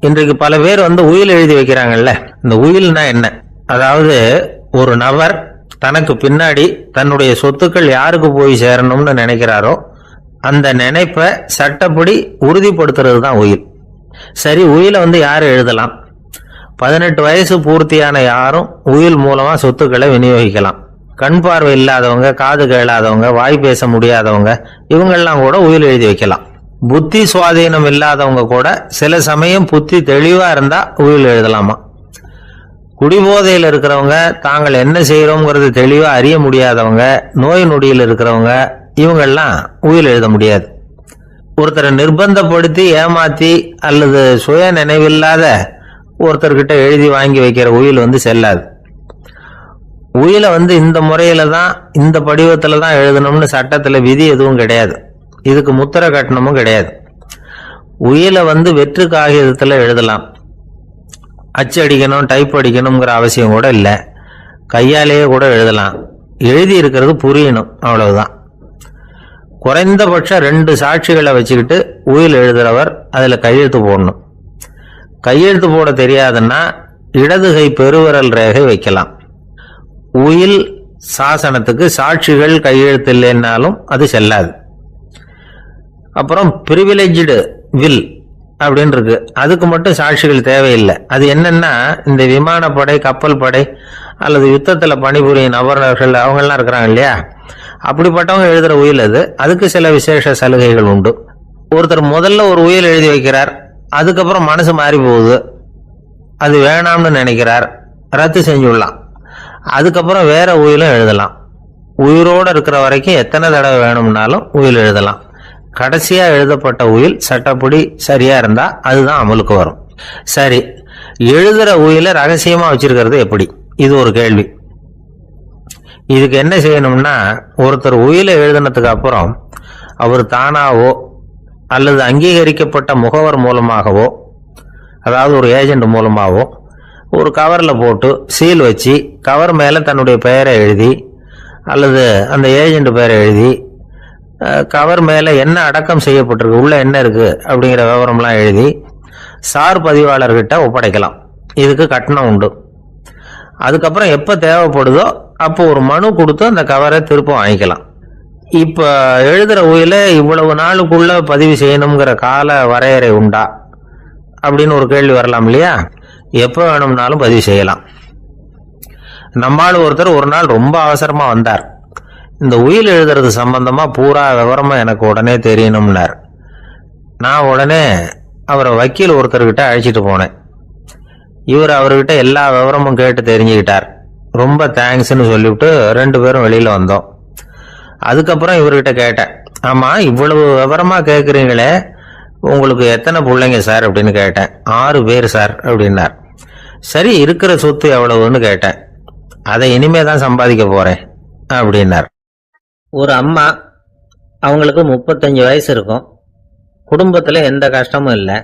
இன்றைக்கு பல பேர் உயில் எழுதி வைக்கிறாங்கல்ல. இந்த உயில்னா என்ன? அதாவது ஒரு நபர் தனக்கு பின்னாடி தன்னுடைய சொத்துக்கள் யாருக்கு போய் சேரணும்னு நினைக்கிறாரோ அந்த நினைப்பை சட்டப்படி உறுதிப்படுத்துறது தான் உயில். சரி, உயிலை யாரு எழுதலாம்? 18 வயசு பூர்த்தியான யாரும் உயில் மூலமா சொத்துக்களை விநியோகிக்கலாம். கண் பார்வை இல்லாதவங்க, காது கேளாதவங்க, வாய் பேச முடியாதவங்க, இவங்கெல்லாம் கூட உயில் எழுதி வைக்கலாம். புத்தி சுவாதீனம் இல்லாதவங்க கூட சில சமயம் புத்தி தெளிவா இருந்தா உயில் எழுதலாமா. குடிபோதையில் இருக்கிறவங்க, தாங்கள் என்ன செய்யறோங்கிறது தெளிவா அறிய முடியாதவங்க, நோய் நொடியில் இருக்கிறவங்க, இவங்கெல்லாம் உயில் எழுத முடியாது. ஒருத்தரை நிர்பந்தப்படுத்தி ஏமாத்தி அல்லது சுய நினைவில்லாத ஒருத்தர்கிட்ட எழுதி வாங்கி வைக்கிற உயில் செல்லாது. உயில இந்த முறையில தான், இந்த படிவத்துல தான் எழுதணும்னு சட்டத்துல விதி எதுவும் கிடையாது. இதுக்கு முத்திரை கட்டணமும் கிடையாது. உயில வெற்று காகிதத்துல எழுதலாம். அச்சு அடிக்கணும், டைப் அடிக்கணுங்கிற அவசியம் கூட இல்லை. கையாலேயே கூட எழுதலாம். எழுதி இருக்கிறது புரியணும், அவ்வளவுதான். குறைந்தபட்சம் 2 சாட்சிகளை வச்சுக்கிட்டு உயில் எழுதுறவர் அதுல கையெழுத்து போடணும். கையெழுத்து போட தெரியாதுன்னா இடது கை பெருவிரல் ரேகை வைக்கலாம். உயில் சாசனத்துக்கு சாட்சிகள் கையெழுத்து இல்லைன்னாலும் அது செல்லாது. அப்புறம் பிரிவிலேஜ்டு வில் அப்படின்னு இருக்கு. அதுக்கு மட்டும் சாட்சிகள் தேவையில்லை. அது என்னன்னா, இந்த விமானப்படை, கப்பல் படை அல்லது யுத்தத்துல பணிபுரியும் நபர்கள் அவங்கெல்லாம் இருக்கிறாங்க இல்லையா, அப்படிப்பட்டவங்க எழுதுற உயில் அது. அதுக்கு சில விசேஷ சலுகைகள் உண்டு. ஒருத்தர் முதல்ல ஒரு உயில் எழுதி வைக்கிறார், அதுக்கப்புறம் மனசு மாறி போகுது, அது வேணாம்னு நினைக்கிறார், ரத்து செஞ்சுடலாம். அதுக்கப்புறம் வேற உயிலும் எழுதலாம். உயிரோடு இருக்கிற வரைக்கும் எத்தனை தடவை வேணும்னாலும் உயில் எழுதலாம். கடைசியா எழுதப்பட்ட உயில் சட்டப்படி சரியா இருந்தா அதுதான் அமலுக்கு வரும். சரி, எழுதுற உயில ரகசியமா வச்சிருக்கிறது எப்படி? இது ஒரு கேள்வி. இதுக்கு என்ன செய்யணும்னா, ஒருத்தர் உயில எழுதினதுக்கு அப்புறம் அவர் தானாவோ அல்லது அங்கீகரிக்கப்பட்ட முகவர் மூலமாகவோ, அதாவது ஒரு ஏஜென்ட் மூலமாகவோ, ஒரு கவர்ல போட்டு சீல் வச்சு கவர் மேல தன்னுடைய பெயரை எழுதி அல்லது அந்த ஏஜென்ட் பெயரை எழுதி கவர் மேல என்ன அடக்கம் செய்யப்பட்டிருக்கு, உள்ள என்ன இருக்கு அப்படிங்கிற விவரம்லாம் எழுதி சார் பதிவாளர்கிட்ட ஒப்படைக்கலாம். இதுக்கு கட்டணம் உண்டு. அதுக்கப்புறம் எப்ப தேவைப்படுதோ அப்போ ஒரு மனு கொடுத்து அந்த கவரை திரும்ப வாங்கிக்கலாம். இப்ப எழுதுற உயில இவ்வளவு நாளுக்குள்ள பதிவு செய்யணுங்கிற கால வரையறை உண்டா அப்படின்னு ஒரு கேள்வி வரலாம் இல்லையா? எப்ப வேணும்னாலும் பதிவு செய்யலாம். நம்மால் ஒருத்தர் ஒரு நாள் ரொம்ப அவசரமா வந்தார். இந்த உயில் எழுதுறது சம்பந்தமா பூரா விவரமா எனக்கு உடனே தெரியணும்னார். நான் உடனே அவரை வக்கீல் ஒருத்தர்கிட்ட அழைச்சிட்டு போனேன். இவர் அவர்கிட்ட எல்லா விவரமும் கேட்டு தெரிஞ்சுக்கிட்டார். ரொம்ப தேங்க்ஸ்ன்னு சொல்லிவிட்டு 2 பேரும் வெளியில வந்தோம். அதுக்கப்புறம் இவர்கிட்ட கேட்டேன், ஆமா இவ்வளவு விவரமா கேட்குறீங்களே, உங்களுக்கு எத்தனை பிள்ளைங்க சார் அப்படின்னு கேட்டேன். 6 பேர் சார் அப்படின்னார். சரி, இருக்கிற சொத்து எவ்வளவுன்னு கேட்டேன். அதை இனிமே தான் சம்பாதிக்க போறேன் அப்படின்னார். ஒரு அம்மா, அவங்களுக்கு 35 வயசு இருக்கும். குடும்பத்துல எந்த கஷ்டமும் இல்லை.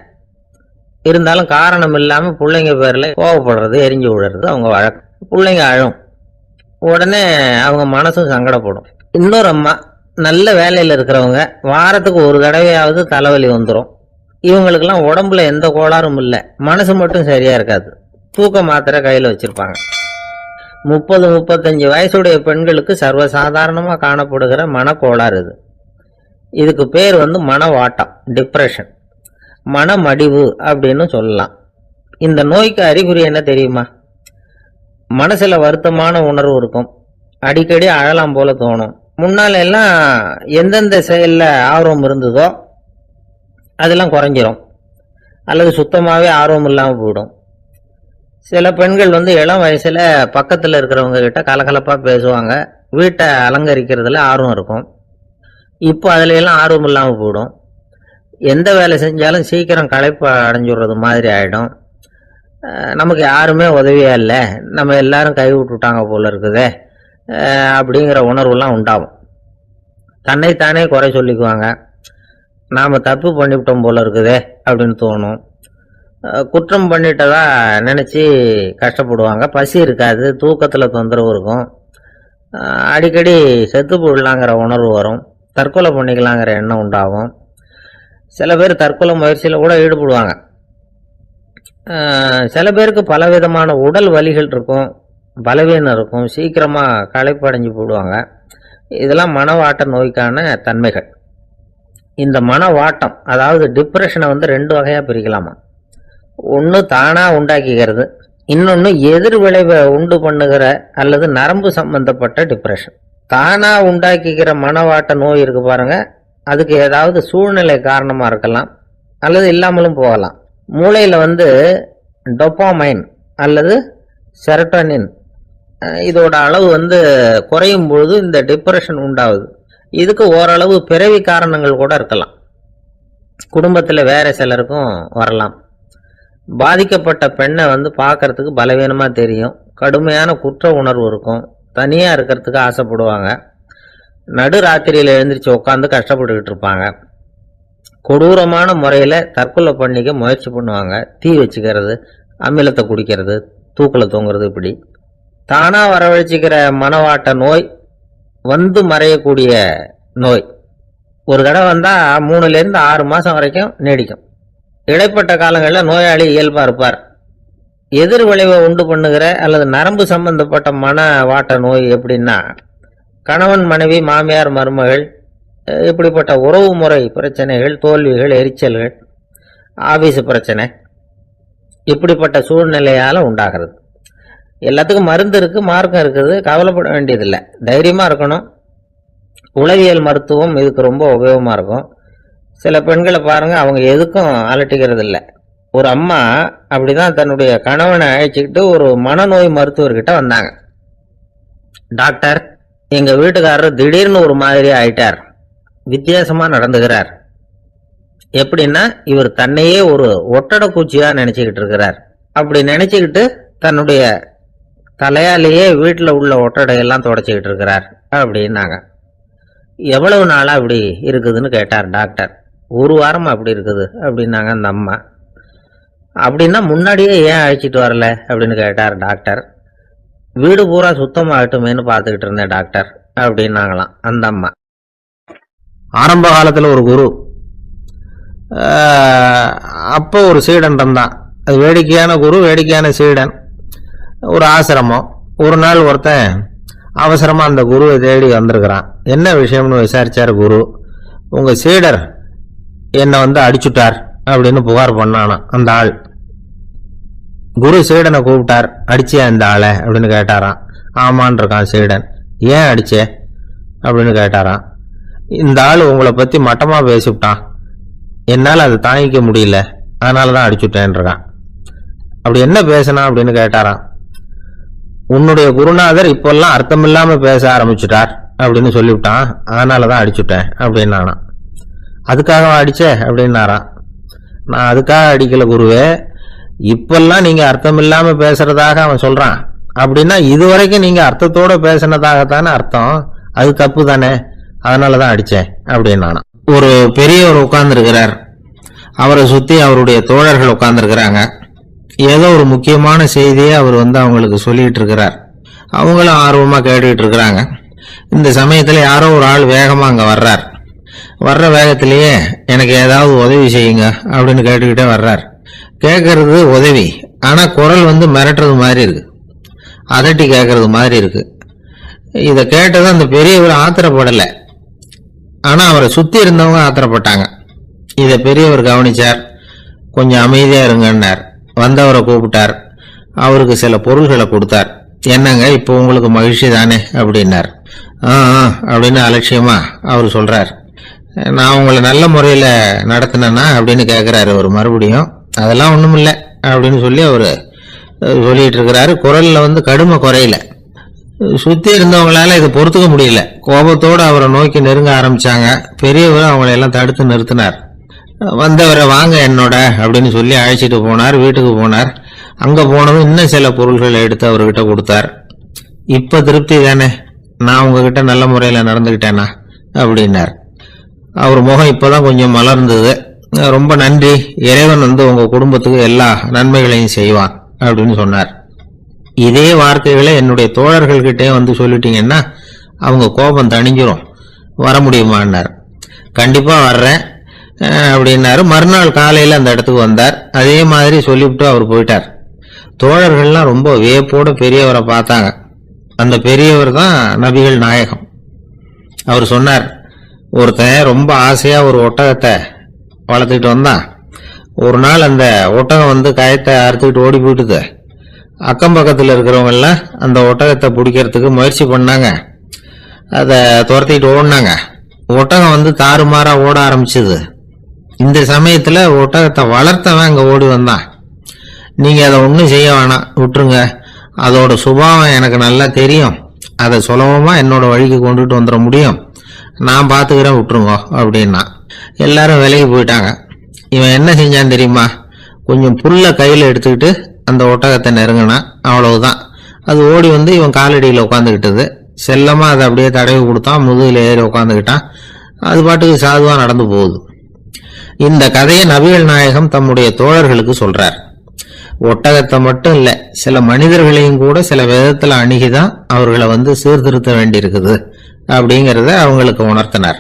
இருந்தாலும் காரணம் இல்லாம பிள்ளைங்க பேர்ல கோவப்படுறது, எரிஞ்சு விடுறது அவங்க வழக்கம். பிள்ளைங்க அழும். உடனே அவங்க மனசும் சங்கடப்படும். இன்னொரு அம்மா, நல்ல வேலையில இருக்கிறவங்க, வாரத்துக்கு ஒரு தடவையாவது தலைவலி வந்துடும். இவங்களுக்கெல்லாம் உடம்புல எந்த கோளாறும் இல்லை, மனசு மட்டும் சரியா இருக்காது. தூக்க மாத்திரை கையில வச்சிருப்பாங்க. 30-35 வயசுடைய பெண்களுக்கு சர்வசாதாரணமா காணப்படுகிற மனக்கோளாறு இது. இதுக்கு பேர் மனவாட்டம், டிப்ரெஷன், மனமடிவு அப்படின்னு சொல்லலாம். இந்த நோய்க்கு அறிகுறி என்ன தெரியுமா? மனசுல வருத்தமான உணர்வு இருக்கும். அடிக்கடி அழலாம் போல தோணும். முன்னால எல்லாம் எந்தெந்த செயல்ல ஆர்வம் இருந்ததோ அதெல்லாம் குறைஞ்சிரும், அல்லது சுத்தமாவே ஆர்வம் இல்லாம போயிடும். சில பெண்கள் இளம் வயசுல பக்கத்துல இருக்கிறவங்க கிட்ட கலகலப்பா பேசுவாங்க, வீட்டை அலங்கரிக்கிறதுல ஆர்வம் இருக்கும். இப்போ அதுல எல்லாம் ஆர்வம் இல்லாம போயிடும். எந்த வேலை செஞ்சாலும் சீக்கிரம் களைப்பு அடைஞ்சுடுறது மாதிரி ஆயிடும். நமக்கு யாருமே உதவியா இல்லை, நம்ம எல்லாரும் கை விட்டுட்டாங்க போல இருக்குதே அப்படிங்கிற உணர்வுலாம் உண்டாகும். தன்னைத்தானே குறை சொல்லிக்குவாங்க. நாம தப்பு பண்ணிவிட்டோம் போல இருக்குதே அப்படின்னு தோணும். குற்றம் பண்ணிட்டதா நினைச்சு கஷ்டப்படுவாங்க. பசி இருக்காது, தூக்கத்துல தொந்தரவு இருக்கும். அடிக்கடி செத்து போடலாங்கிற உணர்வு வரும். தற்கொலை பண்ணிக்கலாங்கிற எண்ணம் உண்டாகும். சில பேர் தற்கொலை முயற்சியில கூட ஈடுபடுவாங்க. சில பேருக்கு பலவிதமான உடல் வலிகள் இருக்கும், பலவீனம் இருக்கும், சீக்கிரமாக களைப்படைஞ்சு போடுவாங்க. இதெல்லாம் மனவாட்ட நோய்க்கான தன்மைகள். இந்த மனவாட்டம் அதாவது டிப்ரெஷனை வந்து 2 வகையாக பிரிக்கலாமா. ஒன்று தானாக உண்டாக்கிக்கிறது, இன்னொன்று எதிர் விளைவை உண்டு பண்ணுகிற அல்லது நரம்பு சம்பந்தப்பட்ட டிப்ரெஷன். தானாக உண்டாக்கிக்கிற மனவாட்ட நோய் இருக்கு பாருங்க, அதுக்கு ஏதாவது சூழ்நிலை காரணமாக இருக்கலாம் அல்லது இல்லாமலும் போகலாம். மூளையில் வந்து டொப்பாமைன் அல்லது செரட்டோனின் இதோட அளவு வந்து குறையும் பொழுது இந்த டிப்ரெஷன் உண்டாகுது. இதுக்கு ஓரளவு பிறவி காரணங்கள் கூட இருக்கலாம். குடும்பத்தில் வேற சிலருக்கும் வரலாம். பாதிக்கப்பட்ட பெண்ணை வந்து பார்க்கறதுக்கு பலவீனமாக தெரியும், கடுமையான குற்ற உணர்வு இருக்கும், தனியாக இருக்கிறதுக்கு ஆசைப்படுவாங்க, நடு ராத்திரியில் எழுந்திரிச்சு உட்காந்து கஷ்டப்பட்டுக்கிட்டு இருப்பாங்க, கொடூரமான முறையில் தற்கொலை பண்ணிக்க முயற்சி பண்ணுவாங்க, தீ வச்சுக்கிறது, அமிலத்தை குடிக்கிறது, தூக்கில் தூங்குறது. இப்படி தானாக வரவழைச்சிக்கிற மனவாட்ட நோய் வந்து மறையக்கூடிய நோய். ஒரு தடவை வந்தால் 3லேருந்து 6 மாதம் வரைக்கும் நீடிக்கும். இடைப்பட்ட காலங்களில் நோயாளி இயல்பாக இருப்பார். எதிர் விளைவை உண்டு பண்ணுகிற அல்லது நரம்பு சம்பந்தப்பட்ட மனவாட்ட நோய் எப்படின்னா, கணவன் மனைவி மாமியார் மருமகள் இப்படிப்பட்ட உறவு முறை பிரச்சனைகள், தோல்விகள், எரிச்சல்கள், ஆபீஸ் பிரச்சனை இப்படிப்பட்ட சூழ்நிலையால் உண்டாகிறது. எல்லாத்துக்கும் மருந்து இருக்கு, மார்க்கம் இருக்குது, கவலைப்பட வேண்டியதில்லை, தைரியமாக இருக்கணும். உளவியல் மருத்துவம் இதுக்கு ரொம்ப உபயோகமாக இருக்கும். சில பெண்களை பாருங்க, அவங்க எதுக்கும் அலட்டிக்கிறது இல்லை. ஒரு அம்மா அப்படிதான் தன்னுடைய கணவனை அழைச்சிக்கிட்டு ஒரு மனநோய் மருத்துவர்கிட்ட வந்தாங்க. டாக்டர், எங்க வீட்டுக்காரர் திடீர்னு ஒரு மாதிரி ஆயிட்டார், வித்தியாசமா நடந்துகிறார். எப்படின்னா, இவர் தன்னையே ஒரு ஒட்டடை பூச்சியா நினைச்சுக்கிட்டு இருக்கிறார். அப்படி நினைச்சுக்கிட்டு தன்னுடைய தலையாலேயே வீட்டில் உள்ள ஒட்டடையெல்லாம் தொடச்சிக்கிட்டு இருக்கிறார் அப்படின்னாங்க. எவ்வளவு நாளா அப்படி இருக்குதுன்னு கேட்டார் டாக்டர். 1 வாரமா அப்படி இருக்குது அப்படின்னாங்க அந்த அம்மா. அப்படின்னா முன்னாடியே ஏன் அழைச்சிட்டு வரல அப்படின்னு கேட்டார் டாக்டர். வீடு பூரா சுத்தமாகட்டுமேனு பார்த்துக்கிட்டு இருந்தேன் டாக்டர் அப்படின்னாங்களாம் அந்த அம்மா. ஆரம்ப காலத்தில் ஒரு குரு, அப்போ ஒரு சீடன் இருந்தான். அது வேடிக்கையான குரு, வேடிக்கையான சீடன். ஒரு ஆசிரமம். ஒரு நாள் ஒருத்தன் அவசரமா அந்த குருவை தேடி வந்திருக்கிறான். என்ன விஷயம்னு விசாரிச்சார் குரு. உங்க சீடர் என்னை வந்து அடிச்சுட்டார் அப்படின்னு புகார் பண்ணானா அந்த ஆள். குரு சீடனை கூப்பிட்டார். அடிச்சியா இந்த ஆளை அப்படின்னு கேட்டாராம். ஆமான் இருக்கான் சீடன். ஏன் அடிச்சே அப்படின்னு கேட்டாராம். இந்த ஆள் உங்களை பத்தி மட்டமா பேசிவிட்டான், என்னால் அதை தாங்கிக்க முடியல, அதனாலதான் அடிச்சுட்டேன் இருக்கான். அப்படி என்ன பேசினா அப்படின்னு கேட்டாராம். உன்னுடைய குருநாதர் இப்பெல்லாம் அர்த்தமில்லாம பேச ஆரம்பிச்சுட்டார் அப்படின்னு சொல்லிவிட்டான், அதனாலதான் அடிச்சுட்டேன் அப்படின்னானா. அதுக்காக அடிச்ச அப்படின்னாராம். நான் அதுக்காக அடிக்கல குருவே, இப்பெல்லாம் நீங்க அர்த்தமில்லாம பேசுறதாக அவன் சொல்றான். அப்படின்னா இதுவரைக்கும் நீங்க அர்த்தத்தோட பேசினதாகத்தானே அர்த்தம், அது தப்பு தானே, அதனாலதான் அடிச்சேன் அப்படின்னானா. ஒரு பெரியவர் உட்கார்ந்து இருக்கிறார். அவரை சுத்தி அவருடைய தோழர்கள் உட்கார்ந்து இருக்கிறாங்க. ஏதோ ஒரு முக்கியமான செய்தியை அவர் வந்து அவங்களுக்கு சொல்லிட்டு இருக்கிறார். அவங்களும் ஆர்வமா கேட்டுக்கிட்டு இருக்கிறாங்க. இந்த சமயத்துல யாரோ ஒரு ஆள் வேகமா அங்க வர்றார். வர்ற வேகத்திலேயே எனக்கு ஏதாவது உதவி செய்யுங்க அப்படின்னு கேட்டுக்கிட்டே வர்றார். கேட்கறது உதவி, ஆனா குரல் வந்து மிரட்டுறது மாதிரி இருக்கு, அதட்டி கேட்கறது மாதிரி இருக்கு. இதை கேட்டது அந்த பெரியவர் ஆத்திரப்படலை, ஆனா அவரை சுத்தி இருந்தவங்க ஆத்திரப்பட்டாங்க. இதை பெரியவர் கவனிச்சார். கொஞ்சம் அமைதியா இருங்கன்னார். வந்தவரை கூப்பிட்டார். அவருக்கு சில பொருள்களை கொடுத்தார். என்னங்க இப்போ உங்களுக்கு மகிழ்ச்சி தானே அப்படின்னார். அப்படின்னு அலட்சியமா அவர் சொல்றார். நான் உங்களை நல்ல முறையில் நடத்தினேன்னா அப்படின்னு கேட்குறாரு அவர் மறுபடியும். அதெல்லாம் ஒன்றும் இல்லை அப்படின்னு சொல்லி அவர் சொல்லிட்டு இருக்கிறாரு. குரல்ல வந்து கடுமை குறையில. சுற்றி இருந்தவங்களால இதை பொறுத்துக்க முடியல. கோபத்தோடு அவரை நோக்கி நெருங்க ஆரம்பிச்சாங்க. பெரியவர் அவங்களையெல்லாம் தடுத்து நிறுத்தினார். வந்தவரை வாங்க என்னோட அப்படின்னு சொல்லி அழைச்சிட்டு போனார். வீட்டுக்கு போனார். அங்க போனதும் இன்னும் சில பொருள்களை எடுத்து அவர்கிட்ட கொடுத்தார். இப்ப திருப்தி தானே, நான் உங்ககிட்ட நல்ல முறையில நடந்துகிட்டேனா அப்படின்னார். அவர் முகம் இப்பதான் கொஞ்சம் மலர்ந்தது. ரொம்ப நன்றி, இறைவன் வந்து உங்க குடும்பத்துக்கு எல்லா நன்மைகளையும் செய்வான் அப்படின்னு சொன்னார். இதே வார்த்தைகளை என்னுடைய தோழர்கள்கிட்டே வந்து சொல்லிட்டீங்கன்னா அவங்க கோபம் தணிஞ்சிரும், வர முடியுமான்னார். கண்டிப்பா வர்றேன், அப்படின்னாரு. மறுநாள் காலையில் அந்த இடத்துக்கு வந்தார். அதே மாதிரி சொல்லிவிட்டு அவர் போயிட்டார். தோழர்கள்லாம் ரொம்ப வியப்போடு பெரியவரை பார்த்தாங்க. அந்த பெரியவர் தான் நபிகள் நாயகம். அவர் சொன்னார், ஒருத்தன் ரொம்ப ஆசையா ஒரு ஒட்டகத்தை வளர்த்துக்கிட்டு வந்தான். ஒரு நாள் அந்த ஒட்டகம் வந்து கயத்தை அறுத்துக்கிட்டு ஓடி போயிட்டுது. அக்கம் பக்கத்தில் இருக்கிறவங்க எல்லாம் அந்த ஒட்டகத்தை பிடிக்கிறதுக்கு முயற்சி பண்ணாங்க. அதை துரத்திட்டு ஓடினாங்க. ஒட்டகம் வந்து தாறுமாறா ஓட ஆரம்பிச்சுது. இந்த சமயத்தில் ஒட்டகத்தை வளர்த்தவன் அங்கே ஓடி வந்தான். நீங்கள் அதை ஒன்றும் செய்ய வேணாம், விட்டுருங்க. அதோட சுபாவம் எனக்கு நல்லா தெரியும். அதை சுலபமாக என்னோட வழிக்கு கொண்டுட்டு வந்துட முடியும். நான் பார்த்துக்கிறேன், விட்டுருங்க அப்படின்னா. எல்லாரும் விலகி போயிட்டாங்க. இவன் என்ன செஞ்சான் தெரியுமா? கொஞ்சம் புல்லை கையில் எடுத்துக்கிட்டு அந்த ஒட்டகத்தை நெருங்கினான். அவ்வளவுதான். அது ஓடி வந்து இவன் காலடியில் உட்காந்துக்கிட்டது. செல்லமாக அதை அப்படியே தடவி கொடுத்தான். முதுகில் ஏறி உட்காந்துக்கிட்டான். அது பாட்டுக்கு சாதுவாக நடந்து போகுது. இந்த கதையை நபிகள் நாயகம் தம்முடைய தோழர்களுக்கு சொல்றார். ஒட்டகத்தை மட்டும் இல்லை, சில மனிதர்களையும் கூட சில விதத்தில் அணுகிதான் அவர்களை வந்து சீர்திருத்த வேண்டியிருக்குது அப்படிங்கிறத அவங்களுக்கு உணர்த்தினார்.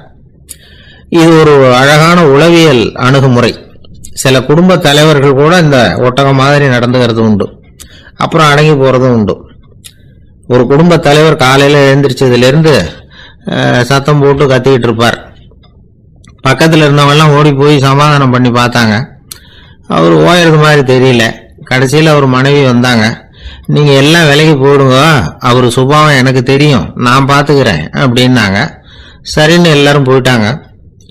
இது ஒரு அழகான உளவியல் அணுகுமுறை. சில குடும்ப தலைவர்கள் கூட இந்த ஒட்டகம் மாதிரி நடந்துகிறது உண்டு. அப்புறம் அடங்கி போறதும் உண்டு. ஒரு குடும்ப தலைவர் காலையில் எழுந்திரிச்சதுலேருந்து சத்தம் போட்டு கத்திக்கிட்டு இருப்பார். பக்கத்தில் இருந்தவங்கெல்லாம் ஓடி போய் சமாதானம் பண்ணி பார்த்தாங்க. அவர் ஓயறது மாதிரி தெரியல. கடைசியில் அவர் மனைவி வந்தாங்க. நீங்கள் எல்லாம் விலகி போயிடுங்க, அவர் சுபாவம் எனக்கு தெரியும், நான் பார்த்துக்கிறேன் அப்படின்னாங்க. சரின்னு எல்லாரும் போயிட்டாங்க.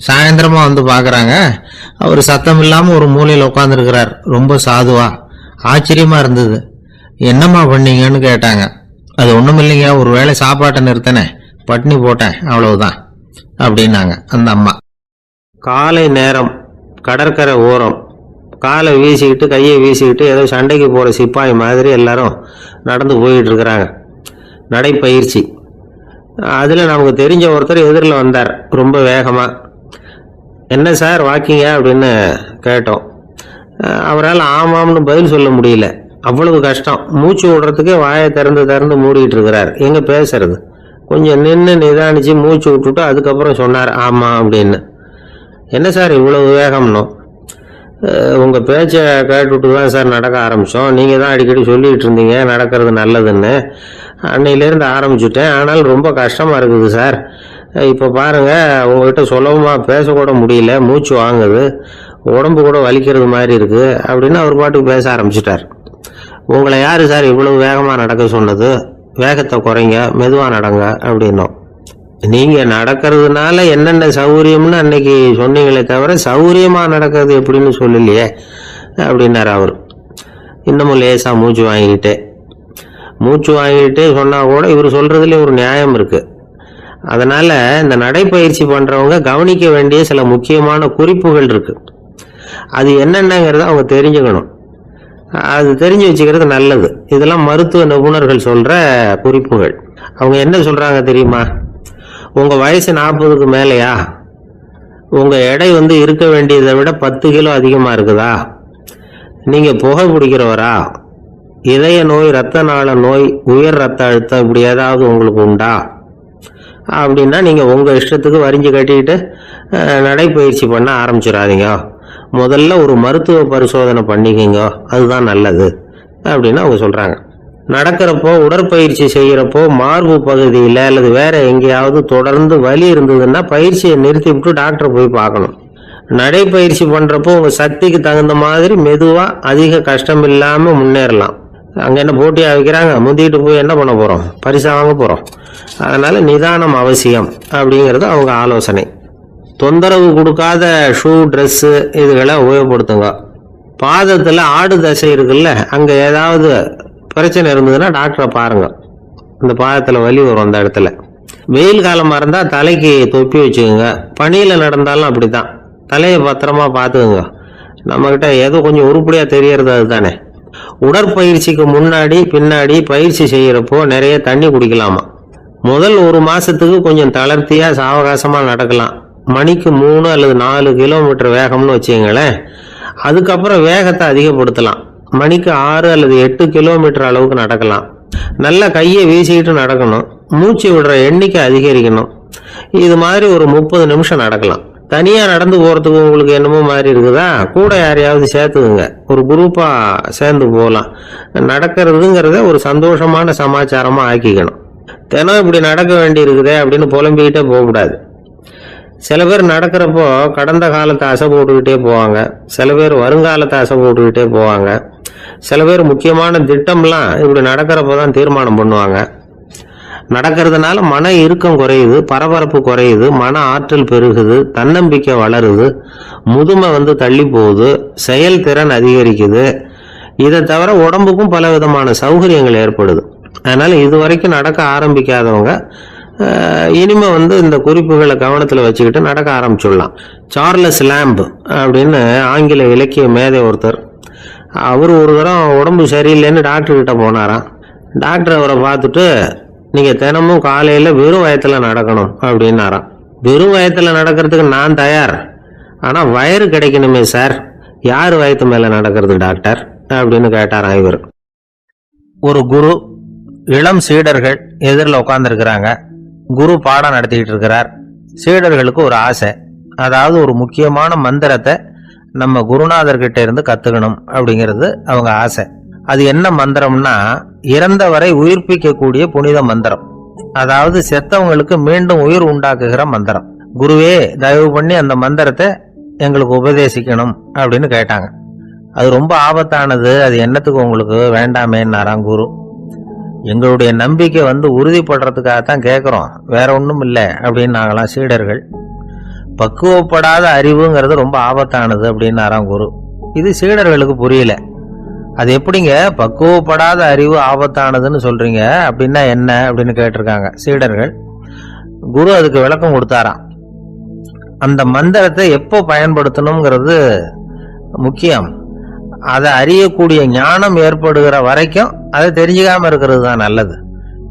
சாயந்தரமா வந்து பார்க்குறாங்க, அவர் சத்தம் இல்லாமல் ஒரு மூலையில் உட்காந்துருக்கிறார். ரொம்ப சாதுவா. ஆச்சரியமா இருந்தது. என்னம்மா பண்ணீங்கன்னு கேட்டாங்க. அது ஒன்றும் இல்லைங்க, ஒரு வேளை சாப்பாட்டை நிறுத்தினேன், பட்னி போட்டேன், அவ்வளவுதான் அப்படின்னாங்க அந்த அம்மா. காலை நேரம், கடற்கரை ஓரம், காலை வீசிக்கிட்டு கையை வீசிக்கிட்டு ஏதோ சண்டைக்கு போகிற சிப்பாய் மாதிரி எல்லாரும் நடந்து போயிட்டு இருக்கிறாங்க. நடைப்பயிற்சி. அதில் நமக்கு தெரிஞ்ச ஒருத்தர் எதிரில் வந்தார் ரொம்ப வேகமாக. என்ன சார் வாக்கிங்க அப்படின்னு கேட்டோம். அவரால் ஆமாம்னு பதில் சொல்ல முடியல. அவ்வளவு கஷ்டம். மூச்சு விடுறதுக்கே வாயை திறந்து மூடிட்டு இருக்கிறார். எங்கே பேசுறது? கொஞ்சம் நின்று நிதானிச்சு மூச்சு விட்டுட்டு அதுக்கப்புறம் சொன்னார் ஆமாம் அப்படின்னு. என்ன சார் இவ்வளவு வேகம்னோ? உங்கள் பேச்சை கேட்டுவிட்டு தான் சார் நடக்க ஆரம்பித்தோம். நீங்கள் தான் அடிக்கடி சொல்லிகிட்டு இருந்தீங்க நடக்கிறது நல்லதுன்னு. அன்னையிலேருந்து ஆரம்பிச்சுட்டேன். ஆனால் ரொம்ப கஷ்டமாக இருக்குது சார். இப்போ பாருங்கள், உங்கள்கிட்ட சுலபமாக பேசக்கூட முடியல, மூச்சு வாங்குது, உடம்பு கூட வலிக்கிறது மாதிரி இருக்குது அப்படின்னு அவர் பாட்டுக்கு பேச ஆரம்பிச்சிட்டார். உங்களை யார் சார் இவ்வளவு வேகமாக நடக்க சொன்னது? வேகத்தை குறைங்க, மெதுவாக நடங்க அப்படின்னோம். நீங்கள் நடக்கிறதுனால என்னென்ன சௌகரியம்னு அன்னைக்கு சொன்னீங்களே தவிர சௌகரியமாக நடக்கிறது எப்படின்னு சொல்லலையே அப்படின்னார் அவர். இன்னமும் லேசாக மூச்சு வாங்கிக்கிட்டே சொன்னால் கூட இவர் சொல்கிறதுல ஒரு நியாயம் இருக்குது. அதனால் இந்த நடைப்பயிற்சி பண்ணுறவங்க கவனிக்க வேண்டிய சில முக்கியமான குறிப்புகள் இருக்குது. அது என்னென்னங்கிறத அவங்க தெரிஞ்சுக்கணும். அது தெரிஞ்சு வச்சுக்கிறது நல்லது. இதெல்லாம் மருத்துவ நிபுணர்கள் சொல்கிற குறிப்புகள். அவங்க என்ன சொல்கிறாங்க தெரியுமா? உங்கள் வயசு 40க்கு மேலேயா? உங்கள் எடை வந்து இருக்க வேண்டியதை விட 10 கிலோ அதிகமாக இருக்குதா? நீங்கள் புகை பிடிக்கிறவரா? இதய நோய், இரத்த நாள நோய், உயர் ரத்த அழுத்தம் இப்படி ஏதாவது உங்களுக்கு உண்டா? அப்படின்னா நீங்கள் உங்கள் இஷ்டத்துக்கு வரிஞ்சு கட்டிக்கிட்டு நடைப்பயிற்சி பண்ண ஆரம்பிச்சிடாதீங்க. முதல்ல ஒரு மருத்துவ பரிசோதனை பண்ணிக்கோங்க, அதுதான் நல்லது அப்படின்னு அவங்க சொல்கிறாங்க. நடக்கிறப்போ, உடற்பயிற்சி செய்கிறப்போ மார்பு பகுதியில் அல்லது வேற எங்கேயாவது தொடர்ந்து வலி இருந்ததுன்னா பயிற்சியை நிறுத்தி விட்டு டாக்டரை போய் பார்க்கணும். நடைப்பயிற்சி பண்ணுறப்போ உங்கள் சக்திக்கு தகுந்த மாதிரி மெதுவாக அதிக கஷ்டம் இல்லாமல் முன்னேறலாம். அங்கே என்ன போட்டியாக வைக்கிறாங்க? முந்திக்கிட்டு போய் என்ன பண்ண போகிறோம்? பரிசா வாங்க போகிறோம். அதனால் நிதானம் அவசியம் அப்படிங்கிறது அவங்க ஆலோசனை. தொந்தரவு கொடுக்காத ஷூ, ட்ரெஸ்ஸு இதுகளை உபயோகப்படுத்துங்க. பாதத்தில் ஆடு தசை இருக்குல்ல, அங்கே ஏதாவது பிரச்சனை இருந்ததுன்னா டாக்டரை பாருங்க. இந்த பாதத்தில் வலி வரும் அந்த இடத்துல. வெயில் காலமாக இருந்தால் தலைக்கு தொப்பி வச்சுக்கோங்க. பனியில் நடந்தாலும் அப்படி தான். தலையை பத்திரமா பார்த்துக்குங்க. நம்மக்கிட்ட ஏதோ கொஞ்சம் உருப்படியாக தெரியறது அதுதானே. உடற்பயிற்சிக்கு முன்னாடி பின்னாடி பயிற்சி செய்கிறப்போ நிறைய தண்ணி குடிக்கலாமா. முதல் 1 மாதத்துக்கு கொஞ்சம் தளர்த்தியாக சாவகாசமாக நடக்கலாம். மணிக்கு 3 அல்லது 4 கிலோமீட்டர் வேகம்னு வச்சுங்களேன். அதுக்கப்புறம் வேகத்தை அதிகப்படுத்தலாம். மணிக்கு 6 அல்லது 8 கிலோமீட்டர் அளவுக்கு நடக்கலாம். நல்லா கையை வீசிக்கிட்டு நடக்கணும். மூச்சு விடுற எண்ணிக்கை அதிகரிக்கணும். இது மாதிரி ஒரு 30 நிமிஷம் நடக்கலாம். தனியாக நடந்து போகிறதுக்கு உங்களுக்கு என்னமோ மாதிரி இருக்குதா, கூட யாரையாவது சேர்த்துக்குங்க, ஒரு குரூப்பாக சேர்ந்து போகலாம். நடக்கிறதுங்கிறத ஒரு சந்தோஷமான சமாச்சாரமாக ஆக்கிக்கணும். தினம் இப்படி நடக்க வேண்டி இருக்குதே அப்படின்னு புலம்பிக்கிட்டே போகக்கூடாது. சில பேர் நடக்கிறப்போ கடந்த காலத்தை அசை போட்டுக்கிட்டே போவாங்க, சில பேர் வருங்காலத்தை அசை போட்டுக்கிட்டே போவாங்க, சில பேர் முக்கியமான திட்டம்லாம் இப்படி நடக்கிறப்ப தான் தீர்மானம் பண்ணுவாங்க. நடக்கிறதுனால மன இறுக்கம் குறையுது, பரபரப்பு குறையுது, மன ஆற்றல் பெருகுது, தன்னம்பிக்கை வளருது, முதுமை தள்ளி போகுது, செயல்திறன் அதிகரிக்குது. இதை தவிர உடம்புக்கும் பல விதமான சௌகரியங்கள் ஏற்படுது. அதனால இதுவரைக்கும் நடக்க ஆரம்பிக்காதவங்க இனிமே இந்த குறிப்புகளை கவனத்தில் வச்சுக்கிட்டு நடக்க ஆரம்பிச்சுடலாம். சார்லஸ் லேம்ப் அப்படின்னு ஆங்கில இலக்கிய மேதை ஒருத்தர், அவர் ஒரு தரம் உடம்பு சரியில்லைன்னு டாக்டர் கிட்ட போனாராம். டாக்டர் அவரை பார்த்துட்டு, நீங்கள் தினமும் காலையில் வெறும் வயத்தில் நடக்கணும் அப்படின்னாராம். வெறும் வயத்தில் நடக்கிறதுக்கு நான் தயார், ஆனால் வயிறு கிடைக்கணுமே சார், யார் வயத்து மேலே நடக்கிறது டாக்டர் அப்படின்னு கேட்டாராம் இவர். ஒரு குரு, இளம் சீடர்கள் எதிரில் உட்காந்துருக்கிறாங்க. குரு பாடம் நடத்திக்கிட்டு இருக்கிறார். சீடர்களுக்கு ஒரு ஆசை, அதாவது ஒரு முக்கியமான மந்திரத்தை நம்ம குருநாதர்கிட்ட இருந்து கத்துக்கணும் அப்படிங்கிறது அவங்க ஆசை. அது என்ன மந்திரம்னா, இறந்தவரை உயிர்ப்பிக்கக்கூடிய புனித மந்திரம், அதாவது செத்தவங்களுக்கு மீண்டும் உயிர் உண்டாக்குகிற மந்திரம். குருவே, தயவு பண்ணி அந்த மந்திரத்தை எங்களுக்கு உபதேசிக்கணும் அப்படின்னு கேட்டாங்க. அது ரொம்ப ஆபத்தானது, அது என்னத்துக்கு உங்களுக்கு வேண்டாமேன்னாராம் குரு. எங்களுடைய நம்பிக்கை உறுதிப்படுறதுக்காகத்தான் கேட்குறோம், வேற ஒன்றும் இல்லை அப்படின்னாங்களாம் சீடர்கள். பக்குவப்படாத அறிவுங்கிறது ரொம்ப ஆபத்தானது அப்படின்னாராம் குரு. இது சீடர்களுக்கு புரியல. அது எப்படிங்க பக்குவப்படாத அறிவு ஆபத்தானதுன்னு சொல்றீங்க, அப்படின்னா என்ன அப்படின்னு கேட்டிருக்காங்க சீடர்கள். குரு அதுக்கு விளக்கம் கொடுத்தாராம். அந்த மந்திரத்தை எப்போ பயன்படுத்தணுங்கிறது முக்கியம். அதை அறியக்கூடிய ஞானம் ஏற்படுகிற வரைக்கும் அதை தெரிஞ்சுக்காம இருக்கிறது தான் நல்லது,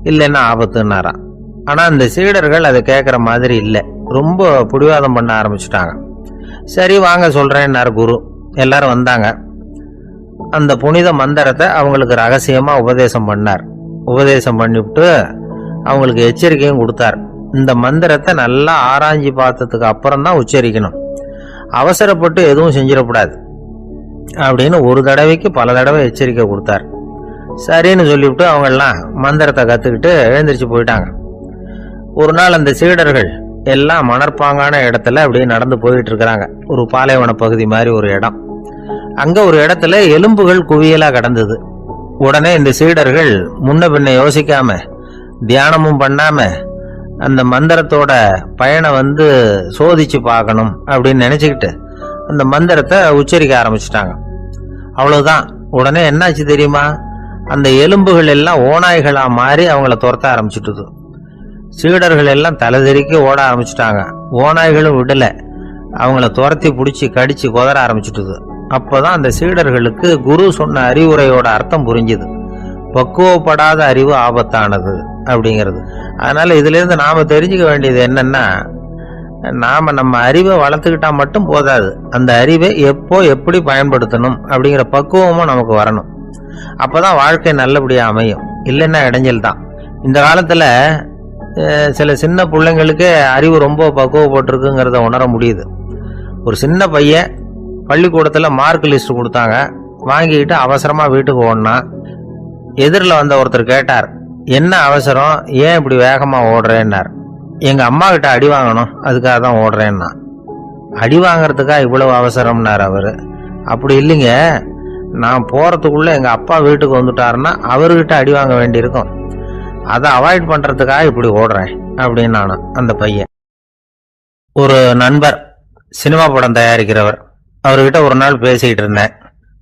இல்லைன்னா ஆபத்துன்னாராம். ஆனா அந்த சீடர்கள் அதை கேட்குற மாதிரி இல்லை, ரொம்ப பிடிவாதம் பண்ண ஆரம்பிச்சுட்டாங்க. சரி வாங்க சொல்றேன்னார் குரு. எல்லாரும் வந்தாங்க. அந்த புனித மந்திரத்தை அவங்களுக்கு ரகசியமா உபதேசம் பண்ணார். உபதேசம் பண்ணிவிட்டு அவங்களுக்கு எச்சரிக்கையும் கொடுத்தார். இந்த மந்திரத்தை நல்லா ஆராய்ச்சி பார்த்ததுக்கு அப்புறம் தான் உச்சரிக்கணும், அவசரப்பட்டு எதுவும் செஞ்சிடக்கூடாது அப்படின்னு ஒரு தடவைக்கு பல தடவை எச்சரிக்கை கொடுத்தார். சரின்னு சொல்லிவிட்டு அவங்க எல்லாம் மந்திரத்தை கத்துக்கிட்டு எழுந்திரிச்சு போயிட்டாங்க. ஒரு நாள் அந்த சீடர்கள் எல்லாம் மணற்பாங்கான இடத்துல அப்படியே நடந்து போயிட்டு இருக்கிறாங்க. ஒரு பாலைவன பகுதி மாதிரி ஒரு இடம். அங்க ஒரு இடத்துல எலும்புகள் குவியலா கிடந்தது. உடனே இந்த சீடர்கள் முன்ன பின்ன யோசிக்காம, தியானமும் பண்ணாம, அந்த மந்திரத்தோட பயனை சோதிச்சு பார்க்கணும் அப்படின்னு நினைச்சுக்கிட்டு அந்த மந்திரத்தை உச்சரிக்க ஆரம்பிச்சுட்டாங்க. அவ்வளவுதான். உடனே என்னாச்சு தெரியுமா, அந்த எலும்புகள் எல்லாம் ஓநாய்களா மாறி அவங்கள துரத்த ஆரம்பிச்சுட்டுது. சீடர்கள் எல்லாம் தலைதெறிக்க ஓட ஆரம்பிச்சுட்டாங்க. ஓநாய்களும் விடல, அவங்கள துரத்தி பிடிச்சி கடிச்சு கொதற ஆரம்பிச்சுட்டுது. அப்போதான் அந்த சீடர்களுக்கு குரு சொன்ன அறிவுரையோட அர்த்தம் புரிஞ்சுது. பக்குவப்படாத அறிவு ஆபத்தானது அப்படிங்கிறது. அதனால இதுல இருந்து நாம தெரிஞ்சுக்க வேண்டியது என்னன்னா, நாம நம்ம அறிவை வளர்த்துக்கிட்டா மட்டும் போதாது, அந்த அறிவை எப்போ எப்படி பயன்படுத்தணும் அப்படிங்கிற பக்குவமும் நமக்கு வரணும். அப்பதான் வாழ்க்கை நல்லபடியா அமையும், இல்லைன்னா இடைஞ்சல் தான். இந்த காலத்துல சில சின்ன பிள்ளைங்களுக்கே அறிவு ரொம்ப பக்குவப்பட்டிருக்குங்கிறத உணர முடியுது. ஒரு சின்ன பையன் பள்ளிக்கூடத்துல மார்க் லிஸ்ட் கொடுத்தாங்க, வாங்கிக்கிட்டு அவசரமா வீட்டுக்கு ஓடினா. எதிரில் வந்த ஒருத்தர் கேட்டார், என்ன அவசரம், ஏன் இப்படி வேகமா ஓடுறேன்னார். எங்க அம்மா கிட்ட அடி வாங்கணும், அதுக்காக தான் ஓடுறேன்னா. அடி வாங்கறதுக்கா இவ்வளவு அவசரம்னார் அவரு. அப்படி இல்லைங்க, நான் போறதுக்குள்ள எங்க அப்பா வீட்டுக்கு வந்துட்டாருன்னா அவர்கிட்ட அடி வாங்க வேண்டியிருக்கும், அதை அவாய்ட் பண்றதுக்காக இப்படி ஓடுறேன் அப்படின்னு நானும். அந்த பையன் ஒரு நண்பர், சினிமா படம் தயாரிக்கிறவர், அவர்கிட்ட ஒரு நாள் பேசிக்கிட்டு இருந்தேன்.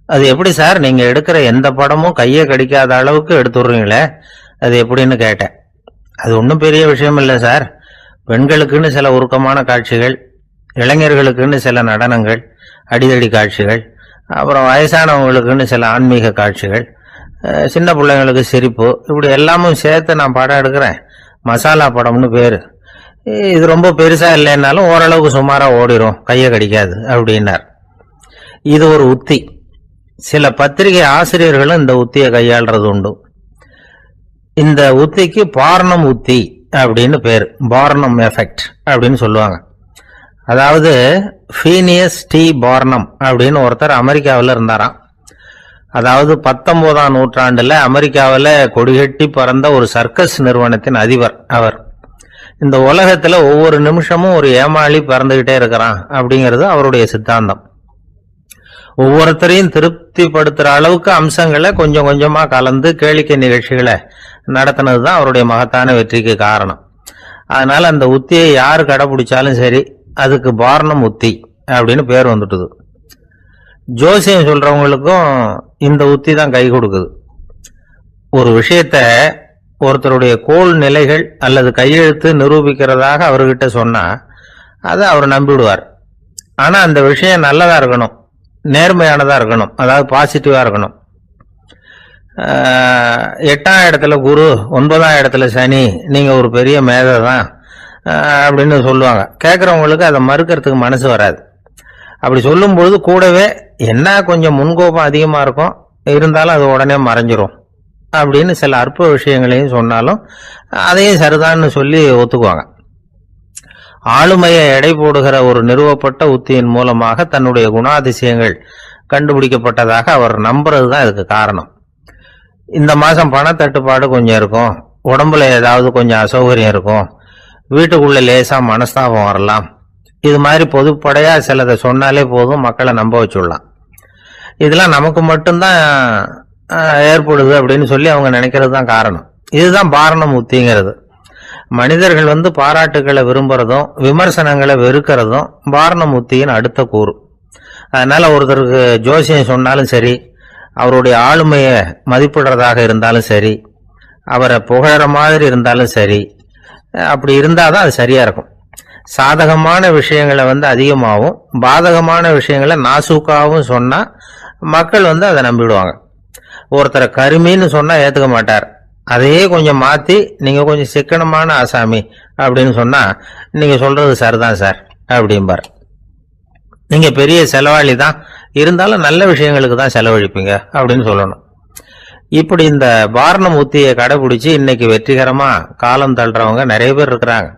அது எப்படி சார், நீங்க எடுக்கிற எந்த படமும் கையை கடிக்காத அளவுக்கு எடுத்துடுறீங்களே, அது எப்படின்னு கேட்டேன். அது ஒன்றும் பெரிய விஷயம் இல்லை சார், பெண்களுக்குன்னு சில உருக்கமான காட்சிகள், இளைஞர்களுக்குன்னு சில நடனங்கள், அடிதடி காட்சிகள், அப்புறம் வயசானவங்களுக்குன்னு சில ஆன்மீக காட்சிகள், சின்ன பிள்ளைங்களுக்கு சிரிப்பு, இப்படி எல்லாமும் சேர்த்து நான் படம் எடுக்கிறேன். மசாலா படம்னு பேரு. இது ரொம்ப பெருசா இல்லைன்னாலும் ஓரளவுக்கு சுமாரா ஓடிரும், கையை கடிக்காது அப்படின்னார். இது ஒரு உத்தி. சில பத்திரிகை ஆசிரியர்களும் இந்த உத்தியை கையாளுறது உண்டு. இந்த உத்திக்கு பார்னம் உத்தி அப்படின்னு பேர், பார்னம் எஃபெக்ட் அப்படின்னு சொல்லுவாங்க. அதாவது ஃபீனியஸ் டி பார்னம் அப்படின்னு ஒருத்தர் அமெரிக்காவில் இருந்தாராம். அதாவது 19ஆம் நூற்றாண்டுல அமெரிக்காவில் கொடிகட்டி பறந்த ஒரு சர்க்கஸ் நிறுவனத்தின் அதிபர் அவர். இந்த உலகத்துல ஒவ்வொரு நிமிஷமும் ஒரு ஏமாளி பறந்துகிட்டே இருக்கிறான் அப்படிங்கிறது அவருடைய சித்தாந்தம். ஒவ்வொருத்தரையும் திருப்திப்படுத்துற அளவுக்கு அம்சங்களை கொஞ்சம் கொஞ்சமா கலந்து கேளிக்கை நிகழ்ச்சிகளை நடத்தினதுதான் அவருடைய மகத்தான வெற்றிக்கு காரணம். அதனால அந்த உத்தியை யாரு கடைபிடிச்சாலும் சரி, அதுக்கு பார்னம் உத்தி அப்படின்னு பேர் வந்துட்டுது. ஜோசியம் சொல்றவங்களுக்கும் இந்த உத்தி தான் கை கொடுக்குது. ஒரு விஷயத்த ஒருத்தருடைய கோள் நிலைகள் அல்லது கையெழுத்து நிரூபிக்கிறதாக அவர்கிட்ட சொன்னா அதை அவர் நம்பிவிடுவார். ஆனா அந்த விஷயம் நல்லதா இருக்கணும், நேர்மையானதா இருக்கணும், அதாவது பாசிட்டிவா இருக்கணும். 8ஆம் இடத்துல குரு, 9ஆம் இடத்துல சனி, நீங்க ஒரு பெரிய மேதை தான் அப்படின்னு சொல்லுவாங்க. கேட்கறவங்களுக்கு அதை மறுக்கிறதுக்கு மனசு வராது. அப்படி சொல்லும் பொழுது கூடவே என்ன கொஞ்சம் முன்கோபம் அதிகமா இருக்கும், இருந்தாலும் அது உடனே மறைஞ்சிரும் அப்படின்னு சில அற்ப விஷயங்களையும் சொன்னாலும் அதையும் சரிதான்னு சொல்லி ஒத்துக்குவாங்க. ஆளுமையை எடை போடுகிற ஒரு நிறுவப்பட்ட உத்தியின் மூலமாக தன்னுடைய குணாதிசயங்கள் கண்டுபிடிக்கப்பட்டதாக அவர் நம்புறதுதான் இதுக்கு காரணம். இந்த மாசம் பணத்தட்டுப்பாடு கொஞ்சம் இருக்கும், உடம்புல ஏதாவது கொஞ்சம் அசௌகரியம் இருக்கும், வீட்டுக்குள்ள லேசா மனஸ்தாபம் வரலாம், இது மாதிரி பொதுப்படையா சிலதை சொன்னாலே போதும், மக்களை நம்ப வச்சுடலாம். இதெல்லாம் நமக்கு மட்டும்தான் ஏற்படுது அப்படின்னு சொல்லி அவங்க நினைக்கிறது தான் காரணம். இதுதான் பார்னம் உத்திங்கிறது. மனிதர்கள் பாராட்டுகளை விரும்புறதும் விமர்சனங்களை வெறுக்கிறதும் பார்னம் உத்தியின் அடுத்த கூறு. அதனால ஒருத்தருக்கு ஜோசியம் சொன்னாலும் சரி, அவருடைய ஆளுமையை மதிப்பிடுறதாக இருந்தாலும் சரி, அவரை புகழற மாதிரி இருந்தாலும் சரி, அப்படி இருந்தாதான் அது சரியா இருக்கும். சாதகமான விஷயங்களை அதிகமாகவும் பாதகமான விஷயங்களை நாசூக்காவும் சொன்னா மக்கள் அதை நம்பிடுவாங்க. ஒருத்தரை கருமின்னு சொன்னா ஏத்துக்க மாட்டார். அதையே கொஞ்சம் மாத்தி நீங்க கொஞ்சம் சிக்கனமான ஆசாமி அப்படின்னு சொன்னா நீங்க சொல்றது சரிதான் சார் அப்படிம்பார். நீங்க பெரிய செலவாளி தான், இருந்தாலும் நல்ல விஷயங்களுக்கு தான் செலவழிப்பீங்க அப்படின்னு சொல்லணும். இப்படி இந்த பார்னம் உத்தியை கடைபிடிச்சு இன்னைக்கு வெற்றிகரமா காலம் தள்ளுறவங்க நிறைய பேர் இருக்கிறாங்க.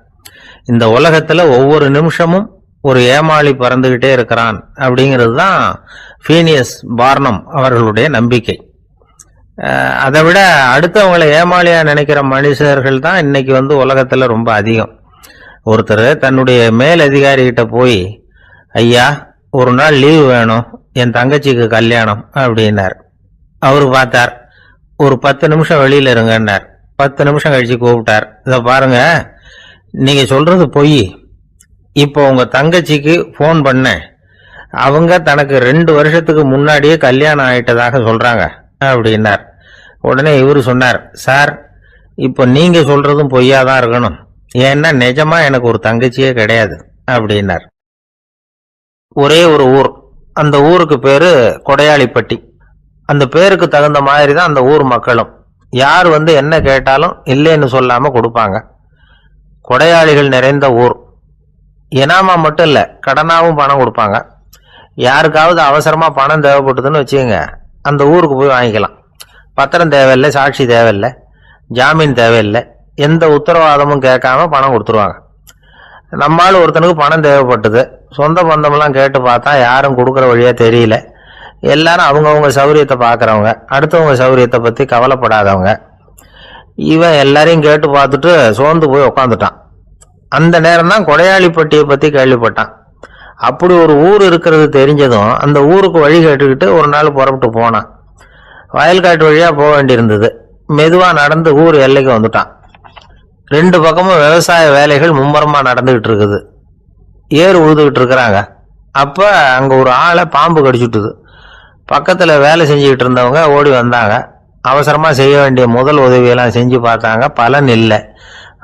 இந்த உலகத்துல ஒவ்வொரு நிமிஷமும் ஒரு ஏமாளி பறந்துகிட்டே இருக்கிறான் அப்படிங்கிறது தான் ஃபீனியஸ் பார்னம் அவர்களுடைய நம்பிக்கை. அதை விட அடுத்தவங்களை ஏமாளியா நினைக்கிற மனுஷர்கள் தான் இன்னைக்கு உலகத்துல ரொம்ப அதிகம். ஒருத்தர் தன்னுடைய மேல் அதிகாரி கிட்ட போய், ஐயா ஒரு நாள் லீவு வேணும், என் தங்கச்சிக்கு கல்யாணம் அப்படின்னார். அவரு பார்த்தார், ஒரு 10 நிமிஷம் வெளியில இருங்கன்னார். 10 நிமிஷம் கழிச்சு கூப்பிட்டார், இத பாருங்க நீங்க சொல்றது பொய், இப்போ உங்க தங்கச்சிக்கு போன் பண்ண, அவங்க தனக்கு 2 வருஷத்துக்கு முன்னாடியே கல்யாணம் ஆயிட்டதாக சொல்றாங்க அப்படின்னார். உடனே இவரு சொன்னார், சார் இப்போ நீங்க சொல்றதும் பொய்யாதான் இருக்கணும், ஏன்னா நிஜமா எனக்கு ஒரு தங்கச்சியே கிடையாது அப்படின்னார். ஒரே ஒரு ஊர், அந்த ஊருக்கு பேரு கொடையாளிப்பட்டி. அந்த பேருக்கு தகுந்த மாதிரி தான் அந்த ஊர் மக்களும். யார் என்ன கேட்டாலும் இல்லைன்னு சொல்லாம கொடுப்பாங்க. கொடையாளிகள் நிறைந்த ஊர். இனாமா மட்டும் இல்ல, கடனாவும் பணம் கொடுப்பாங்க. யாருக்காவது அவசரமா பணம் தேவைப்பட்டதுன்னு வச்சுக்கோங்க, அந்த ஊருக்கு போய் வாங்கிக்கலாம். பத்திரம் தேவையில்லை, சாட்சி தேவையில்லை, ஜாமீன் தேவையில்லை, எந்த உத்தரவாதமும் கேட்காம பணம் கொடுத்துருவாங்க. நம்மால் ஒருத்தனுக்கு பணம் தேவைப்பட்டது, சொந்த பந்தம்லாம் கேட்டு பார்த்தா யாரும் கொடுக்குற வழியா தெரியல. எல்லாரும் அவங்கவுங்க சௌரியத்தை பார்க்கறவங்க, அடுத்தவங்க சௌரியத்தை பத்தி கவலைப்படாதவங்க. இவன் எல்லாரையும் கேட்டு பார்த்துட்டு சோர்ந்து போய் உக்காந்துட்டான். அந்த நேரம் தான் கொடையாளிப்பட்டியை பத்தி கேள்விப்பட்டான். அப்படி ஒரு ஊர் இருக்கிறது தெரிஞ்சதும் அந்த ஊருக்கு வழி கேட்டுக்கிட்டு ஒரு நாள் புறப்பட்டு போனான். வயல்காட்டு வழியா போக வேண்டியிருந்தது. மெதுவா நடந்து ஊர் எல்லைக்கு வந்துட்டான். 2 பக்கமும் விவசாய வேலைகள் மும்முரமா நடந்துகிட்டு இருக்குது. ஏறு உழுதுகிட்டு இருக்கிறாங்க. அப்ப அங்க ஒரு ஆளை பாம்பு கடிச்சுட்டுது. பக்கத்துல வேலை செஞ்சுக்கிட்டு இருந்தவங்க ஓடி வந்தாங்க. அவசரமா செய்ய வேண்டிய முதல் உதவியெல்லாம் செஞ்சு பார்த்தாங்க, பலன் இல்லை.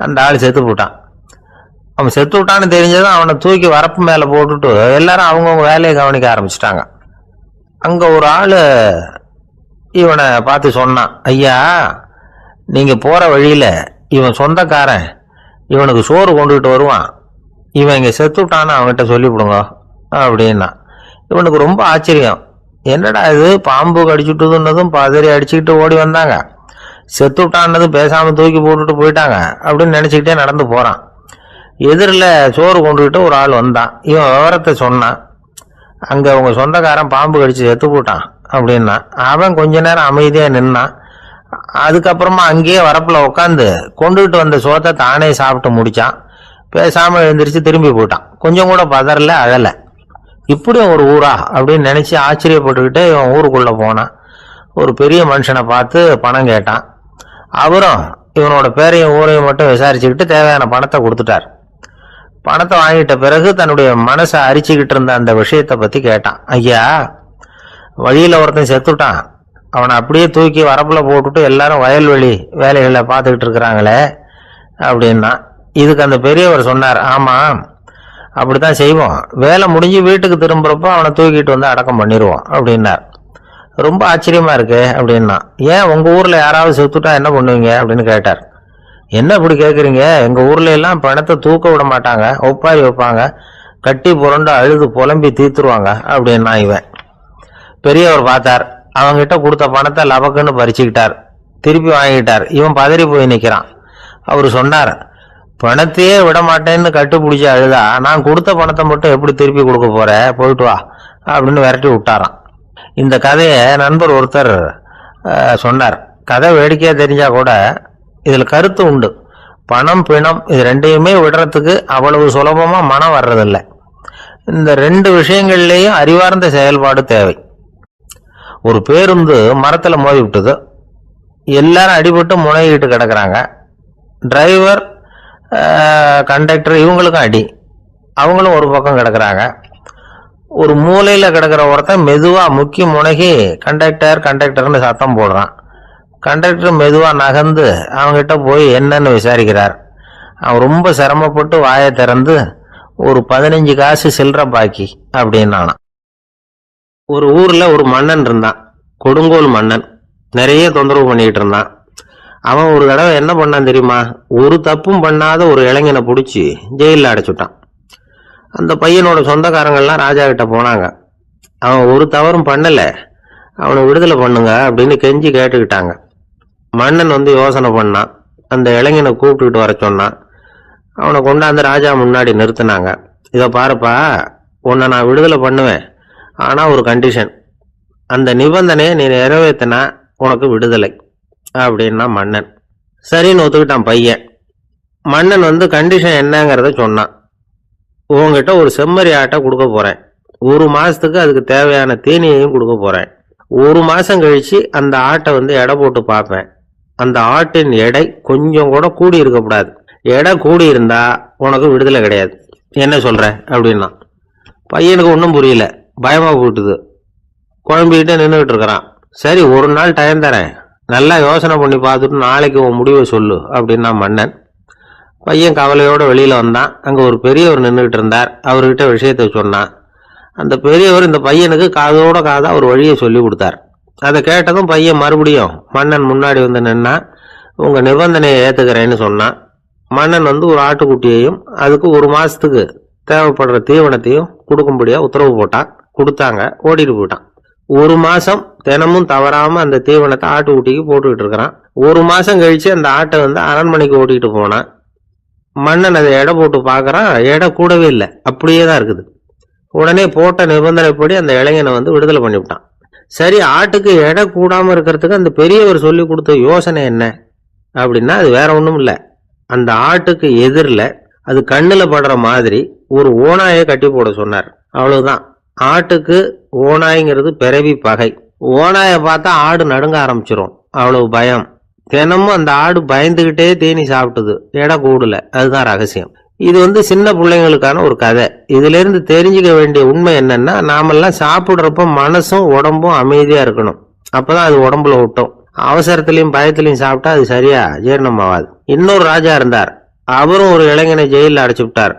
அந்த ஆள் செத்து போட்டான். அவன் செத்து விட்டான்னு தெரிஞ்சதும் அவனை தூக்கி வரப்பு மேல போட்டுட்டு எல்லாரும் அவங்கவுங்க வேலையை கவனிக்க ஆரம்பிச்சுட்டாங்க. அங்க ஒரு ஆளு இவனை பார்த்து சொன்னான், ஐயா நீங்க போற வழியில இவன் சொந்தக்காரன், இவனுக்கு சோறு கொண்டுகிட்டு வருவான், இவன் இங்க செத்து விட்டான்னு அவன்கிட்ட சொல்லிவிடுங்க அப்படின்னா. இவனுக்கு ரொம்ப ஆச்சரியம், என்னடா இது பாம்பு கடிச்சுட்டுதுன்னதும் பதறி அடிச்சுக்கிட்டு ஓடி வந்தாங்க, செத்து விட்டான்னதும் பேசாம தூக்கி போட்டுட்டு போயிட்டாங்க அப்படின்னு நினைச்சுக்கிட்டே நடந்து போறான். எதிரில் சோறு கொண்டுகிட்டு ஒரு ஆள் வந்தான். இவன் விவரத்தை சொன்னான். அங்கே உங்க சொந்தக்காரன் பாம்பு கடிச்சு செத்து போட்டான் அப்படின்னா. அவன் கொஞ்ச நேரம் அமைதியாக நின்னான். அதுக்கப்புறமா அங்கேயே வரப்பில் உட்காந்து கொண்டுகிட்டு வந்த சோத்தை தானே சாப்பிட்டு முடிச்சான். பேசாமல் எழுந்திரிச்சு திரும்பி போயிட்டான். கொஞ்சம் கூட பதறல, அழலை. இப்படியும் ஒரு ஊரா அப்படின்னு நினைச்சு ஆச்சரியப்பட்டுக்கிட்டே இவன் ஊருக்குள்ள போனான். ஒரு பெரிய மனுஷனை பார்த்து பணம் கேட்டான். அவரும் இவனோட பேரையும் ஊரையும் மட்டும் விசாரிச்சுக்கிட்டு தேவையான பணத்தை கொடுத்துட்டார். பணத்தை வாங்கிட்ட பிறகு தன்னுடைய மனசை அரிச்சுக்கிட்டு இருந்த அந்த விஷயத்தை பத்தி கேட்டான். ஐயா, வழியில ஒருத்தன் செத்துட்டான், அவனை அப்படியே தூக்கி வரப்புல போட்டுட்டு எல்லாரும் வயல்வெளி வேலைகளை பார்த்துக்கிட்டு இருக்கிறாங்களே அப்படின்னா. இதுக்கு அந்த பெரியவர் சொன்னார், ஆமா அப்படித்தான் செய்வோம், வேலை முடிஞ்சு வீட்டுக்கு திரும்புறப்போ அவனை தூக்கிட்டு வந்து அடக்கம் பண்ணிடுவோம் அப்படின்னார். ரொம்ப ஆச்சரியமா இருக்கு அப்படின்னா. ஏன் உங்க ஊர்ல யாராவது செத்துட்டா என்ன பண்ணுவீங்க அப்படின்னு கேட்டார். என்ன இப்படி கேட்குறீங்க, எங்க ஊர்ல எல்லாம் பணத்தை தூக்க விட மாட்டாங்க, ஒப்பாரி வைப்பாங்க, கட்டி புரண்டு அழுது புலம்பி தீத்துருவாங்க அப்படின்னா. இவன் பெரியவர் பார்த்தார். அவங்கிட்ட கொடுத்த பணத்தை லபக்குன்னு பறிச்சுக்கிட்டார். திருப்பி வாங்கிட்டார். இவன் பதறி போய் நிற்கிறான். அவர் சொன்னார், பணத்தையே விட மாட்டேன்னு கட்டுப்பிடிச்சி அழுதா நான் கொடுத்த பணத்தை மட்டும் எப்படி திருப்பி கொடுக்க போற, போயிட்டு வா அப்படின்னு விரட்டி விட்டாராம். இந்த கதையை நண்பர் ஒருத்தர் சொன்னார். கதை வேடிக்கையா தெரிஞ்சா கூட இதுல கருத்து உண்டு. பணம் பிணம் இது ரெண்டையுமே விடுறதுக்கு அவ்வளவு சுலபமா மனம் வர்றதில்லை. இந்த ரெண்டு விஷயங்கள்லேயும் அறிவார்ந்த செயல்பாடு தேவை. ஒரு பேருந்து மரத்துல மோதி விட்டது. எல்லாரும் அடிபட்டு முனைகிட்டு கிடக்குறாங்க. டிரைவர், கண்டக்டர் இவங்களுக்கும் அடி. அவங்களும் ஒரு பக்கம் கிடக்குறாங்க. ஒரு மூலையில கிடக்கிற ஒருத்தன் மெதுவா முக்கி முனகி கண்டக்டர்னு சத்தம் போடுறான். கண்டக்டர் மெதுவா நகர்ந்து அவங்கிட்ட போய் என்னன்னு விசாரிக்கிறார். அவன் ரொம்ப சிரமப்பட்டு வாயை திறந்து ஒரு 15 காசு சில்லற பாக்கி அப்படின்னானா. ஒரு ஊர்ல ஒரு மன்னன் இருந்தான், கொடுங்கோல் மன்னன். நிறைய தொந்தரவு பண்ணிக்கிட்டு இருந்தான். அவன் ஒரு தடவை என்ன பண்ணான் தெரியுமா? ஒரு தப்பும் பண்ணாத ஒரு இளைஞனை பிடிச்சி ஜெயிலில் அடைச்சுட்டான். அந்த பையனோட சொந்தக்காரங்கள்லாம் ராஜா கிட்ட போனாங்க. அவன் ஒரு தவறும் பண்ணல, அவனை விடுதலை பண்ணுங்க அப்படின்னு கெஞ்சி கேட்டுக்கிட்டாங்க. மன்னன் வந்து யோசனை பண்ணான். அந்த இளைஞனை கூப்பிட்டுக்கிட்டு வர சொன்னான். அவனை கொண்டாந்து ராஜா முன்னாடி நிறுத்தினாங்க. இதை பாருப்பா, உன்னை நான் விடுதலை பண்ணுவேன், ஆனா ஒரு கண்டிஷன். அந்த நிபந்தனையை நீ நிறைவேற்றினா உனக்கு விடுதலை அப்படின்னா மன்னன். சரின்னு ஒத்துக்கிட்டான் பையன். மன்னன் வந்து கண்டிஷன் என்னங்கிறத சொன்னான். உங்ககிட்ட ஒரு செம்மறி ஆட்டை கொடுக்க போறேன், 1 மாசத்துக்கு அதுக்கு தேவையான தீனியையும் கொடுக்க போறேன். 1 மாசம் கழிச்சு அந்த ஆட்டை வந்து எடை போட்டு பார்ப்பேன். அந்த ஆட்டின் எடை கொஞ்சம் கூட கூடி இருக்கக்கூடாது. எடை கூடி இருந்தா உனக்கு விடுதலை கிடையாது. என்ன சொல்ற அப்படின்னா. பையனுக்கு ஒன்றும் புரியல, பயமா போட்டுது. குழம்பிக்கிட்டே நின்றுகிட்டு இருக்கிறான். சரி, ஒரு நாள் டைம் தரேன், நல்லா யோசனை பண்ணி பார்த்துட்டு நாளைக்கு உன் முடிவை சொல்லு அப்படின்னா மன்னன். பையன் கவலையோட வெளியில வந்தான். அங்க ஒரு பெரியவர் நின்றுகிட்டு இருந்தார். அவர்கிட்ட விஷயத்தை சொன்னான். அந்த பெரியவர் இந்த பையனுக்கு காதோட காதா ஒரு வழியை சொல்லி கொடுத்தார். அதை கேட்டதும் பையன் மறுபடியும் மன்னன் முன்னாடி வந்து நின்னா, உங்க நிபந்தனையை ஏத்துக்கிறேன்னு சொன்னான். மன்னன் வந்து ஒரு ஆட்டுக்குட்டியையும் அதுக்கு 1 மாசத்துக்கு தேவைப்படுற தீவனத்தையும் கொடுக்கும்படியா உத்தரவு போட்டான். கொடுத்தாங்க, ஓடிட்டு போயிட்டான். 1 மாசம் தினமும் தவறாம அந்த தீவனத்தை ஆட்டுக்குட்டிக்கு போட்டுக்கிட்டு இருக்கிறான். 1 மாசம் கழிச்சு அந்த ஆட்டை வந்து அரண்மனைக்கு ஓட்டிட்டு போனான். மன்னன் அதை எடை போட்டு பார்க்கறான். எடை கூடவே இல்லை, அப்படியே தான் இருக்குது. உடனே போட்ட நிபந்தனைப்படி அந்த இளைஞனை வந்து விடுதலை பண்ணிவிட்டான். சரி, ஆட்டுக்கு எடை கூடாம இருக்கிறதுக்கு அந்த பெரியவர் சொல்லி கொடுத்த யோசனை என்ன அப்படின்னா, அது வேற ஒண்ணும் இல்லை. அந்த ஆட்டுக்கு எதிரில் அது கண்ணுல படுற மாதிரி ஒரு ஓநாயை கட்டி போட சொன்னார். அவ்வளவுதான். ஆட்டுக்கு ஓநாய்ங்கிறது பிறவி பகை. ஓநாயை பார்த்தா ஆடு நடுங்க ஆரம்பிச்சிரும், அவ்வளவு பயம். தினமும் அந்த ஆடு பயந்துகிட்டே தீனி சாப்பிட்டுது, எடை கூடல. அதுதான் ரகசியம். இது வந்து சின்ன பிள்ளைங்களுக்கான ஒரு கதை. இதுல இருந்து தெரிஞ்சுக்க வேண்டிய உண்மை என்னன்னா, நாமெல்லாம் சாப்பிடுறப்ப மனசும் உடம்பும் அமைதியா இருக்கணும். அப்பதான் அது உடம்புல விட்டோம். அவசரத்திலையும் பயத்திலையும் சாப்பிட்டா அது சரியா ஜீரணம் ஆகாது. இன்னொரு ராஜா இருந்தார். அவரும் ஒரு இளைஞனை ஜெயிலில் அடைச்சு விட்டார்.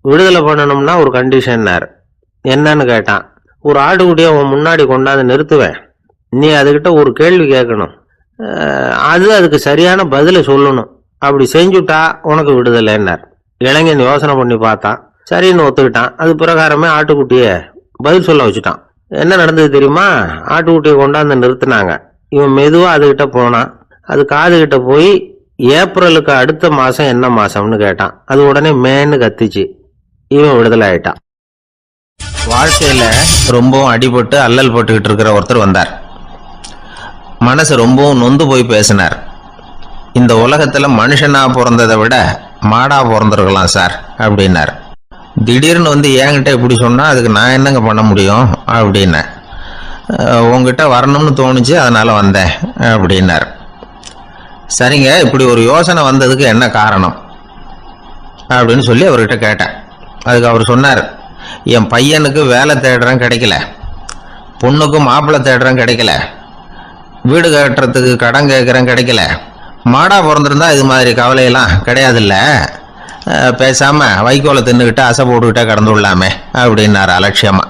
விடுதலை பண்ணணும்னா ஒரு கண்டிஷன்னார். என்னன்னு கேட்டான். ஒரு ஆட்டுக்குட்டியை உன் முன்னாடி கொண்டாந்து நிறுத்துவேன், நீ அதுகிட்ட ஒரு கேள்வி கேட்கணும், அதுக்கு சரியான பதிலை சொல்லணும். அப்படி செஞ்சுட்டா உனக்கு விடுதலைன்னார். இளைஞன் யோசனை பண்ணி பார்த்தான். சரின்னு ஒத்துக்கிட்டான். அது பிரகாரமே ஆட்டுக்குட்டிய பதில் சொல்ல வச்சுட்டான். என்ன நடந்தது தெரியுமா? ஆட்டுக்குட்டியை கொண்டாந்து நிறுத்தினாங்க. இவன் மெதுவா அதுகிட்ட போனான். அது காதுகிட்ட போய் ஏப்ரலுக்கு அடுத்த மாசம் என்ன மாசம்னு கேட்டான். அது உடனே மேன்னு கத்திச்சு. இவன் விடுதலை ஆயிட்டான். வாழ்க்கையில ரொம்பவும் அடிபட்டு அல்லல் போட்டுக்கிட்டு இருக்கிற ஒருத்தர் வந்தார். மனசு ரொம்பவும் நொந்து போய் பேசினார். இந்த உலகத்துல மனுஷனா பிறந்ததை விட மாடா பிறந்திருக்கலாம் சார் அப்படின்னார். திடீர்னு வந்து என்கிட்ட இப்படி சொன்னா அதுக்கு நான் என்னங்க பண்ண முடியும் அப்படின்னேன். உங்ககிட்ட வரணும்னு தோணுச்சு, அதனால வந்தேன் அப்படின்னார். சரிங்க, இப்படி ஒரு யோசனை வந்ததுக்கு என்ன காரணம் அப்படின்னு சொல்லி அவர்கிட்ட கேட்டேன். அதுக்கு அவர் சொன்னார், என் பையனுக்கு வேலை தேடுறேன் கிடைக்கல, பொண்ணுக்கு மாப்பிள்ளை தேடுறேன் கிடைக்கல, வீடு கட்டுறதுக்கு கடன் கேட்குறேன் கிடைக்கல, மாடா பிறந்திருந்தா இது மாதிரி கவலையெல்லாம் கிடையாதுல்ல, பேசாம வைக்கோலை தின்னுக்கிட்டு அசை போட்டுக்கிட்டே கடந்து விடலாமே அப்படின்னாரு அலட்சியமா.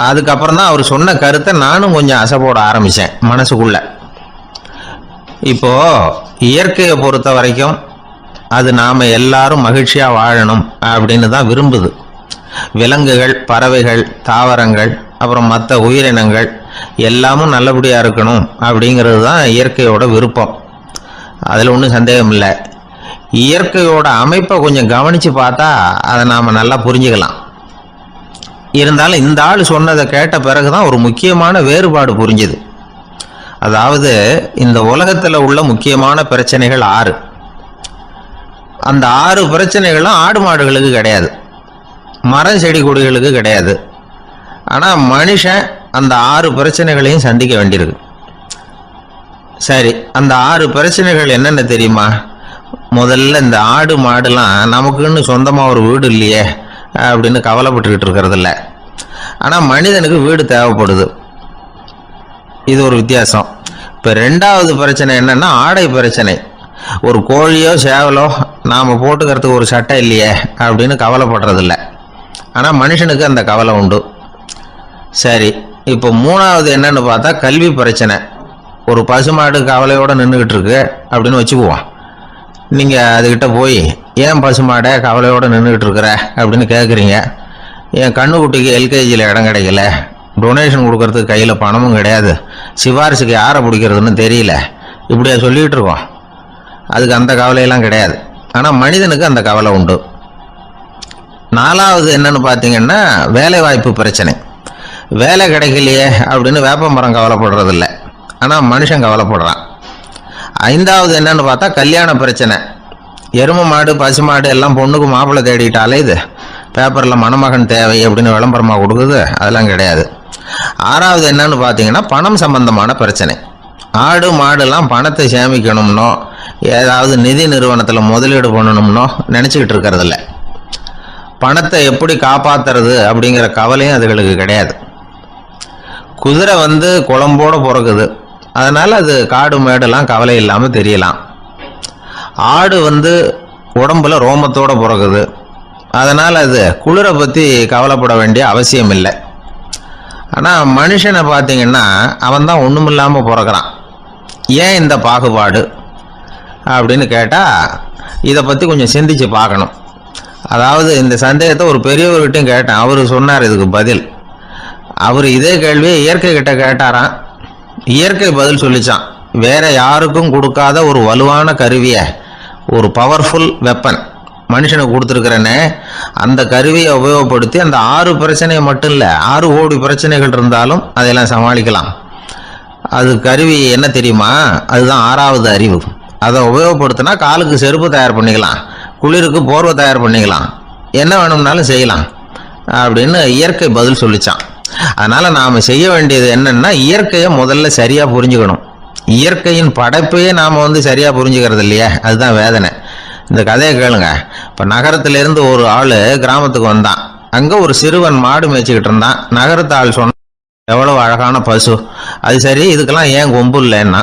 அதுக்கப்புறம் தான் அவர் சொன்ன கருத்தை நானும் கொஞ்சம் அசை போட ஆரம்பிச்சேன் மனசுக்குள்ள. இப்போ இயற்கையை பொறுத்த வரைக்கும் அது நாம எல்லாரும் மகிழ்ச்சியா வாழணும் அப்படின்னு தான் விரும்புது. விலங்குகள், பறவைகள், தாவரங்கள், அப்புறம் மற்ற உயிரினங்கள் எல்லாமும் நல்லபடியா இருக்கணும் அப்படிங்கிறது தான் இயற்கையோட விருப்பம். அதுல ஒன்றும் சந்தேகம் இல்லை. இயற்கையோட அமைப்பை கொஞ்சம் கவனிச்சு பார்த்தா அதை நாம நல்லா புரிஞ்சுக்கலாம். இருந்தாலும் இந்த ஆள் சொன்னதை கேட்ட பிறகுதான் ஒரு முக்கியமான வேறுபாடு புரிஞ்சுது. அதாவது இந்த உலகத்துல உள்ள முக்கியமான பிரச்சனைகள் 6. அந்த 6 பிரச்சனைகளும் ஆடு மாடுகளுக்கு கிடையாது, மரம் செடி கொடிகளுக்கு கிடையாது. ஆனா மனுஷன் அந்த 6 பிரச்சனைகளையும் சந்திக்க வேண்டியிருக்கு. சரி, அந்த 6 பிரச்சனைகள் என்னென்ன தெரியுமா? முதல்ல இந்த ஆடு மாடுலாம் நமக்குன்னு சொந்தமா ஒரு வீடு இல்லையே அப்படின்னு கவலைப்பட்டுக்கிட்டு இருக்கிறது இல்லை. ஆனா மனிதனுக்கு வீடு தேவைப்படுது. இது ஒரு வித்தியாசம். இப்ப 2வது பிரச்சனை என்னன்னா ஆடை பிரச்சனை. ஒரு கோழியோ சேவலோ நாம போட்டுக்கிறதுக்கு ஒரு சட்டை இல்லையே அப்படின்னு கவலைப்படுறது இல்லை. ஆனா மனுஷனுக்கு அந்த கவலை உண்டு. சரி, இப்போ 3வது என்னன்னு பார்த்தா கல்வி பிரச்சனை. ஒரு பசுமாடு கவலையோட நின்றுகிட்டு இருக்கு அப்படின்னு வச்சுக்குவோம். நீங்க அதுகிட்ட போய் ஏன் பசுமாடை கவலையோட நின்றுகிட்டு இருக்கிற அப்படின்னு கேட்குறீங்க. என் கண்ணுக்குட்டிக்கு எல்கேஜியில் இடம் கிடைக்கல, டொனேஷன் கொடுக்கறதுக்கு கையில் பணமும் கிடையாது, சிபாரிசுக்கு யாரை பிடிக்கிறதுன்னு தெரியல, இப்படியா சொல்லிகிட்டு இருக்கோம். அதுக்கு அந்த கவலையெல்லாம் கிடையாது. ஆனால் மனிதனுக்கு அந்த கவலை உண்டு. 4வது என்னன்னு பார்த்தீங்கன்னா வேலை வாய்ப்பு பிரச்சனை. வேலை கிடைக்கலையே அப்படின்னு வேப்ப மரம் கவலைப்படுறதில்ல, ஆனால் மனுஷன் கவலைப்படுறான். 5வது என்னன்னு பார்த்தா கல்யாண பிரச்சனை. எருமை மாடு பசுமாடு எல்லாம் பொண்ணுக்கு மாப்பிள்ளை தேடிட்டாலே இது பேப்பரில் மணமகன் தேவை அப்படின்னு விளம்பரமாக கொடுக்குது, அதெல்லாம் கிடையாது. 6வது என்னன்னு பார்த்தீங்கன்னா பணம் சம்பந்தமான பிரச்சனை. ஆடு மாடுலாம் பணத்தை சேமிக்கணும்னோ ஏதாவது நிதி நிறுவனத்தில் முதலீடு பண்ணணும்னோ நினச்சிக்கிட்டு இருக்கிறதில்ல. பணத்தை எப்படி காப்பாற்றுறது அப்படிங்கிற கவலையும் அதுகளுக்கு கிடையாது. குதிரை வந்து குளம்போடு பிறகுது, அதனால் அது காடு மேடெல்லாம் கவலை இல்லாமல் தெரியலாம். ஆடு வந்து உடம்புல ரோமத்தோடு பிறகுது, அதனால் அது குளிரை பற்றி கவலைப்பட வேண்டிய அவசியம் இல்லை. ஆனால் மனுஷனை பார்த்தீங்கன்னா அவன் தான் ஒன்றுமில்லாமல் பிறக்கிறான். ஏன் இந்த பாகுபாடு அப்படின்னு கேட்டால் இதை பற்றி கொஞ்சம் சிந்திச்சு பார்க்கணும். அதாவது இந்த சந்தேகத்தை ஒரு பெரியவர்கிட்டையும் கேட்டேன். அவர் சொன்னார் இதுக்கு பதில். அவர் இதே கேள்வியை இயற்கை கிட்ட கேட்டாராம். இயற்கை பதில் சொல்லிச்சான். வேற யாருக்கும் கொடுக்காத ஒரு வலுவான கருவியை, ஒரு பவர்ஃபுல் வெப்பன் மனுஷனுக்கு கொடுத்துருக்கிறேன்னு, அந்த கருவியை உபயோகப்படுத்தி அந்த 6 பிரச்சனையை மட்டும் இல்லை 6 கோடி பிரச்சனைகள் இருந்தாலும் அதையெல்லாம் சமாளிக்கலாம். அது கருவி என்ன தெரியுமா? அதுதான் 6வது அறிவு. அதை உபயோகப்படுத்தினா காலுக்கு செருப்பு தயார் பண்ணிக்கலாம், குளிருக்கு போர்வை தயார் பண்ணிக்கலாம், என்ன வேணும்னாலும் செய்யலாம் அப்படின்னு இயற்கை பதில் சொல்லிச்சான். அதனால நாம செய்ய வேண்டியது என்னன்னா இயற்கையை முதல்ல சரியா புரிஞ்சுக்கணும். இயற்கையின் படைப்பையே நாம சரியா புரிஞ்சுக்கிறது இல்லையா, அதுதான் வேதனை. இந்த கதையை கேளுங்க. இப்ப நகரத்திலிருந்து ஒரு ஆளு கிராமத்துக்கு வந்தான். அங்க ஒரு சிறுவன் மாடு மேய்ச்சிக்கிட்டு இருந்தான். நகரத்து ஆள் சொன்ன, எவ்வளவு அழகான பசு, அது சரி இதுக்கெல்லாம் ஏன் கொம்பு இல்லைன்னா.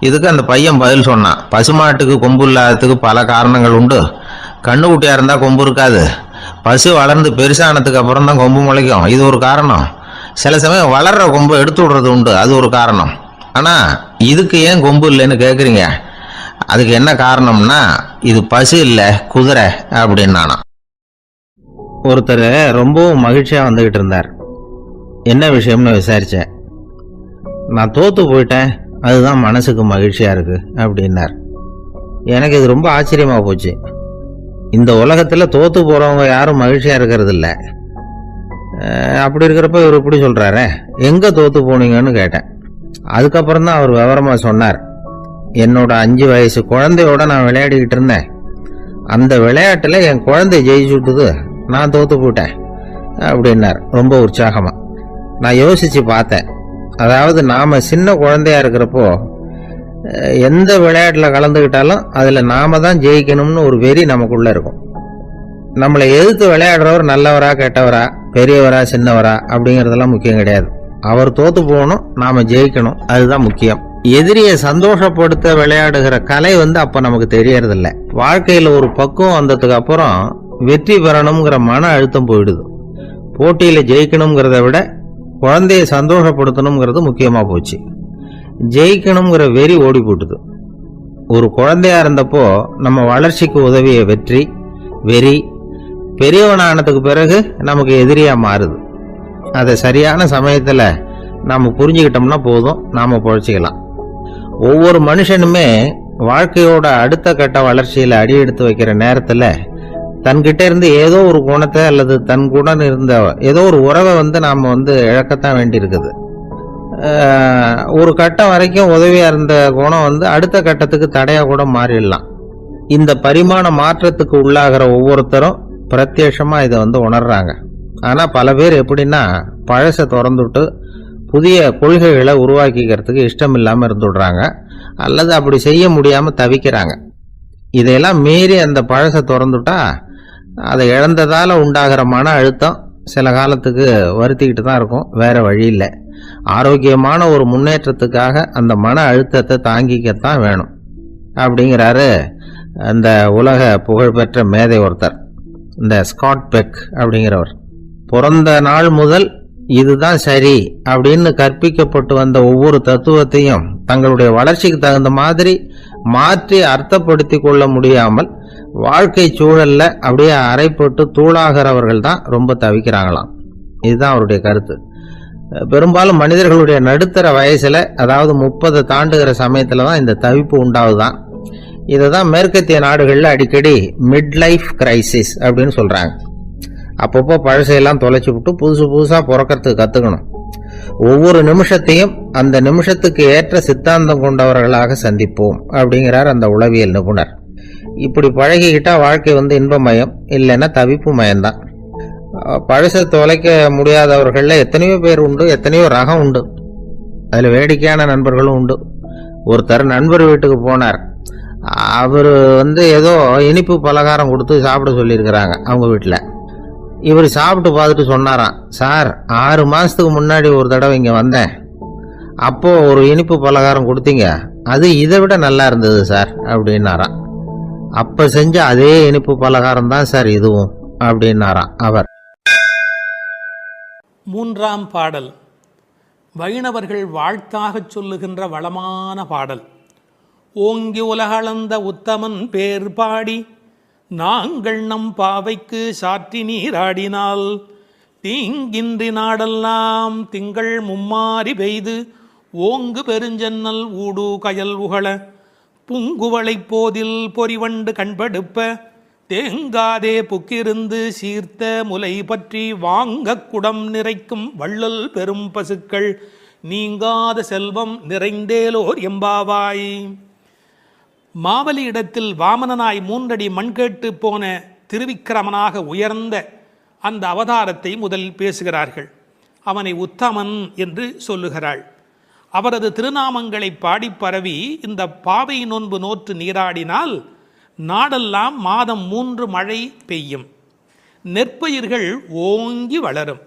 இதுக்கு அந்த பையன் பதில் சொன்னான், பசுமாட்டுக்கு கொம்பு இல்லாததுக்கு பல காரணங்கள் உண்டு. கண்ணுக்குட்டியா இருந்தா கொம்பு இருக்காது, பசு வளர்ந்து பெருசானதுக்கு அப்புறம் தான் கொம்பு முளைக்கும், இது ஒரு காரணம். சில சமயம் வளர்ற கொம்பு எடுத்து விடுறது உண்டு, அது ஒரு காரணம். ஆனா இதுக்கு ஏன் கொம்பு இல்லைன்னு கேக்குறீங்க, அதுக்கு என்ன காரணம்னா இது பசு இல்லை குதிரை அப்படின்னானா. ஒருத்தர் ரொம்பவும் மகிழ்ச்சியா வந்துகிட்டு இருந்தார். என்ன விஷயம்னு விசாரிச்சேன். நான் தோத்து போயிட்டேன், அதுதான் மனசுக்கு மகிழ்ச்சியா இருக்கு அப்படின்னார். எனக்கு இது ரொம்ப ஆச்சரியமா போச்சு. இந்த உலகத்துல தோத்து போறவங்க யாரும் மகிழ்ச்சியா இருக்கிறது இல்ல. அப்படி இருக்கிறப்ப இவர் இப்படி சொல்றாரு. எங்க தோத்து போனீங்கன்னு கேட்டேன். அதுக்கப்புறம் தான் அவர் விவரமா சொன்னார். என்னோட 5 வயசு குழந்தையோட நான் விளையாடிக்கிட்டு இருந்தேன். அந்த விளையாட்டுல என் குழந்தை ஜெயிச்சு விட்டுது, நான் தோத்து போயிட்டேன் அப்படின்னார் ரொம்ப உற்சாகமா. நான் யோசிச்சு பார்த்தேன். அதாவது நாம சின்ன குழந்தையா இருக்கிறப்போ எந்த விளையாட்டுல கலந்துக்கிட்டாலும் அதுல நாம தான் ஜெயிக்கணும்னு ஒரு வெறி நமக்குள்ள இருக்கும். நம்மளை எதிர்த்து விளையாடுறவர் நல்லவரா கெட்டவரா, பெரியவரா சின்னவரா அப்படிங்கறதெல்லாம் முக்கியம் கிடையாது. அவர் தோத்து போகணும், நாம ஜெயிக்கணும், அதுதான் முக்கியம். எதிரியை சந்தோஷப்படுத்த விளையாடுகிற கலை அப்ப நமக்கு தெரியறதில்ல. வாழ்க்கையில ஒரு பக்குவம் வந்ததுக்கு அப்புறம் வெற்றி பெறணுங்கிற மன அழுத்தம் போயிடுது. போட்டியில ஜெயிக்கணுங்கிறத விட குழந்தைய சந்தோஷப்படுத்தணுங்கிறது முக்கியமா போச்சு. ஜெயிக்கணுங்கிற வெறி ஓடி போட்டுது. ஒரு குழந்தையா இருந்தப்போ நம்ம வளர்ச்சிக்கு உதவிய வெறி பெரியவனானதுக்கு பிறகு நமக்கு எதிரியா மாறுது. அதை சரியான சமயத்துல நாம புரிஞ்சுக்கிட்டோம்னா போதும், நாம பொழைச்சிக்கலாம். ஒவ்வொரு மனுஷனுமே வாழ்க்கையோட அடுத்த கட்ட வளர்ச்சியில அடி எடுத்து வைக்கிற நேரத்துல தன்கிட்ட இருந்து ஏதோ ஒரு குணத்தை அல்லது தன் கூட இருந்த ஏதோ ஒரு உறவை நாம இழக்கத்தான் வேண்டி இருக்குது. ஒரு கட்டம் வரைக்கும் உதவியா இருந்த குணம் அடுத்த கட்டத்துக்கு தடையா கூட மாறிடலாம். இந்த பரிமாண மாற்றத்துக்கு உள்ளாகிற ஒவ்வொருத்தரும் பிரத்யட்சமா இதை உணர்றாங்க. ஆனா பல பேர் எப்படின்னா பழசை திறந்துட்டு புதிய கொள்கைகளை உருவாக்கிக்கிறதுக்கு இஷ்டம் இல்லாம இருந்துடுறாங்க, அல்லது அப்படி செய்ய முடியாம தவிக்கிறாங்க. இதையெல்லாம் மீறி அந்த பழசை திறந்துட்டா அதை இழந்ததால உண்டாகிற மன அழுத்தம் சில காலத்துக்கு வருத்திக்கிட்டு தான் இருக்கும், வேற வழி இல்லை. ஆரோக்கியமான ஒரு முன்னேற்றத்துக்காக அந்த மன அழுத்தத்தை தாங்கிக்கத்தான் வேணும் அப்படிங்கிறாரு அந்த உலக புகழ்பெற்ற மேதை ஒருத்தர், இந்த ஸ்காட் பெக் அப்படிங்கிறவர். பிறந்த நாள் முதல் இதுதான் சரி அப்படின்னு கற்பிக்கப்பட்டு வந்த ஒவ்வொரு தத்துவத்தையும் தங்களுடைய வளர்ச்சிக்கு தகுந்த மாதிரி மாற்றி அர்த்தப்படுத்தி கொள்ள முடியாமல் வாழ்க்கை சூழல்ல அப்படியே அரைப்பட்டு தூளாகிறவர்கள் தான் ரொம்ப தவிக்கிறாங்களாம். இதுதான் அவருடைய கருத்து. பெரும்பாலும் மனிதர்களுடைய நடுத்தர வயசுல, அதாவது 30 தாண்டுகிற சமயத்துல தான் இந்த தவிப்பு உண்டாவதுதான். இதுதான் மேற்கத்திய நாடுகள்ல அடிக்கடி மிட் லைஃப் கிரைசிஸ் அப்படின்னு சொல்றாங்க. அப்பப்போ பழசையெல்லாம் தொலைச்சு விட்டு புதுசா பிறக்கிறதுக்கு கத்துக்கணும். ஒவ்வொரு நிமிஷத்தையும் அந்த நிமிஷத்துக்கு ஏற்ற சித்தாந்தம் கொண்டவர்களாக சந்திப்போம் அப்படிங்கிறார் அந்த உளவியல் நிபுணர். இப்படி பழகிக்கிட்டா வாழ்க்கை இன்பமயம், இல்லைன்னா தவிப்பு மயம்தான். பழசை தொலைக்க முடியாதவர்கள்ல எத்தனையோ பேர் உண்டு, எத்தனையோ ரகம் உண்டு. அதுல வேடிக்கையான நண்பர்களும் உண்டு. ஒருத்தர் நண்பர் வீட்டுக்கு போனார். அவரு ஏதோ இனிப்பு பலகாரம் கொடுத்து சாப்பிட சொல்லியிருக்கிறாங்க அவங்க வீட்டுல. இவர் சாப்பிட்டு பார்த்துட்டு சொன்னாராம், சார் 6 மாசத்துக்கு முன்னாடி ஒரு தடவை இங்க வந்தேன், அப்போ ஒரு இனிப்பு பலகாரம் கொடுத்தீங்க, அது இதை விட நல்லா இருந்தது சார் அப்படின்னாராம். அப்ப செஞ்ச அதே இனிப்பு பலகாரம் தான் சார் இதுவும் அப்படின்னாராம் அவர். 3ஆம் பாடல் வைணவர்கள் வாழ்த்தாக சொல்லுகின்ற வளமான பாடல். ஓங்கி உலகளந்த உத்தமன் பேர் பாடி நாங்கள் நம் பாவைக்கு சாற்றி நீராடினால் தீங்கின்றி நாடெல்லாம் திங்கள் மும்மாறி பெய்து ஓங்கு பெருஞ்சன்னல் ஊடு கயல் உகள பூங்குவளை போதில் பொறிவண்டு கண்படுப்ப தேங்காதே புக்கிருந்து சீர்த்த முலை பற்றி வாங்க குடம் நிறைக்கும் வள்ளல் பெரும் பசுக்கள் நீங்காத செல்வம் நிறைந்தேலோர் எம்பாவாய். மாவலி இடத்தில் வாமனனாய் 3 அடி மண் கேட்டு போன திருவிக்கிரமனாக உயர்ந்த அந்த அவதாரத்தை முதலில் பேசுகிறார்கள். அவனை உத்தமன் என்று சொல்லுகிறாள். அவரது திருநாமங்களை பாடி பரவி இந்த பாவை நோன்பு நோற்று நீராடினால் நாடெல்லாம் மாதம் 3 மழை பெய்யும், நெற்பயிர்கள் ஓங்கி வளரும்.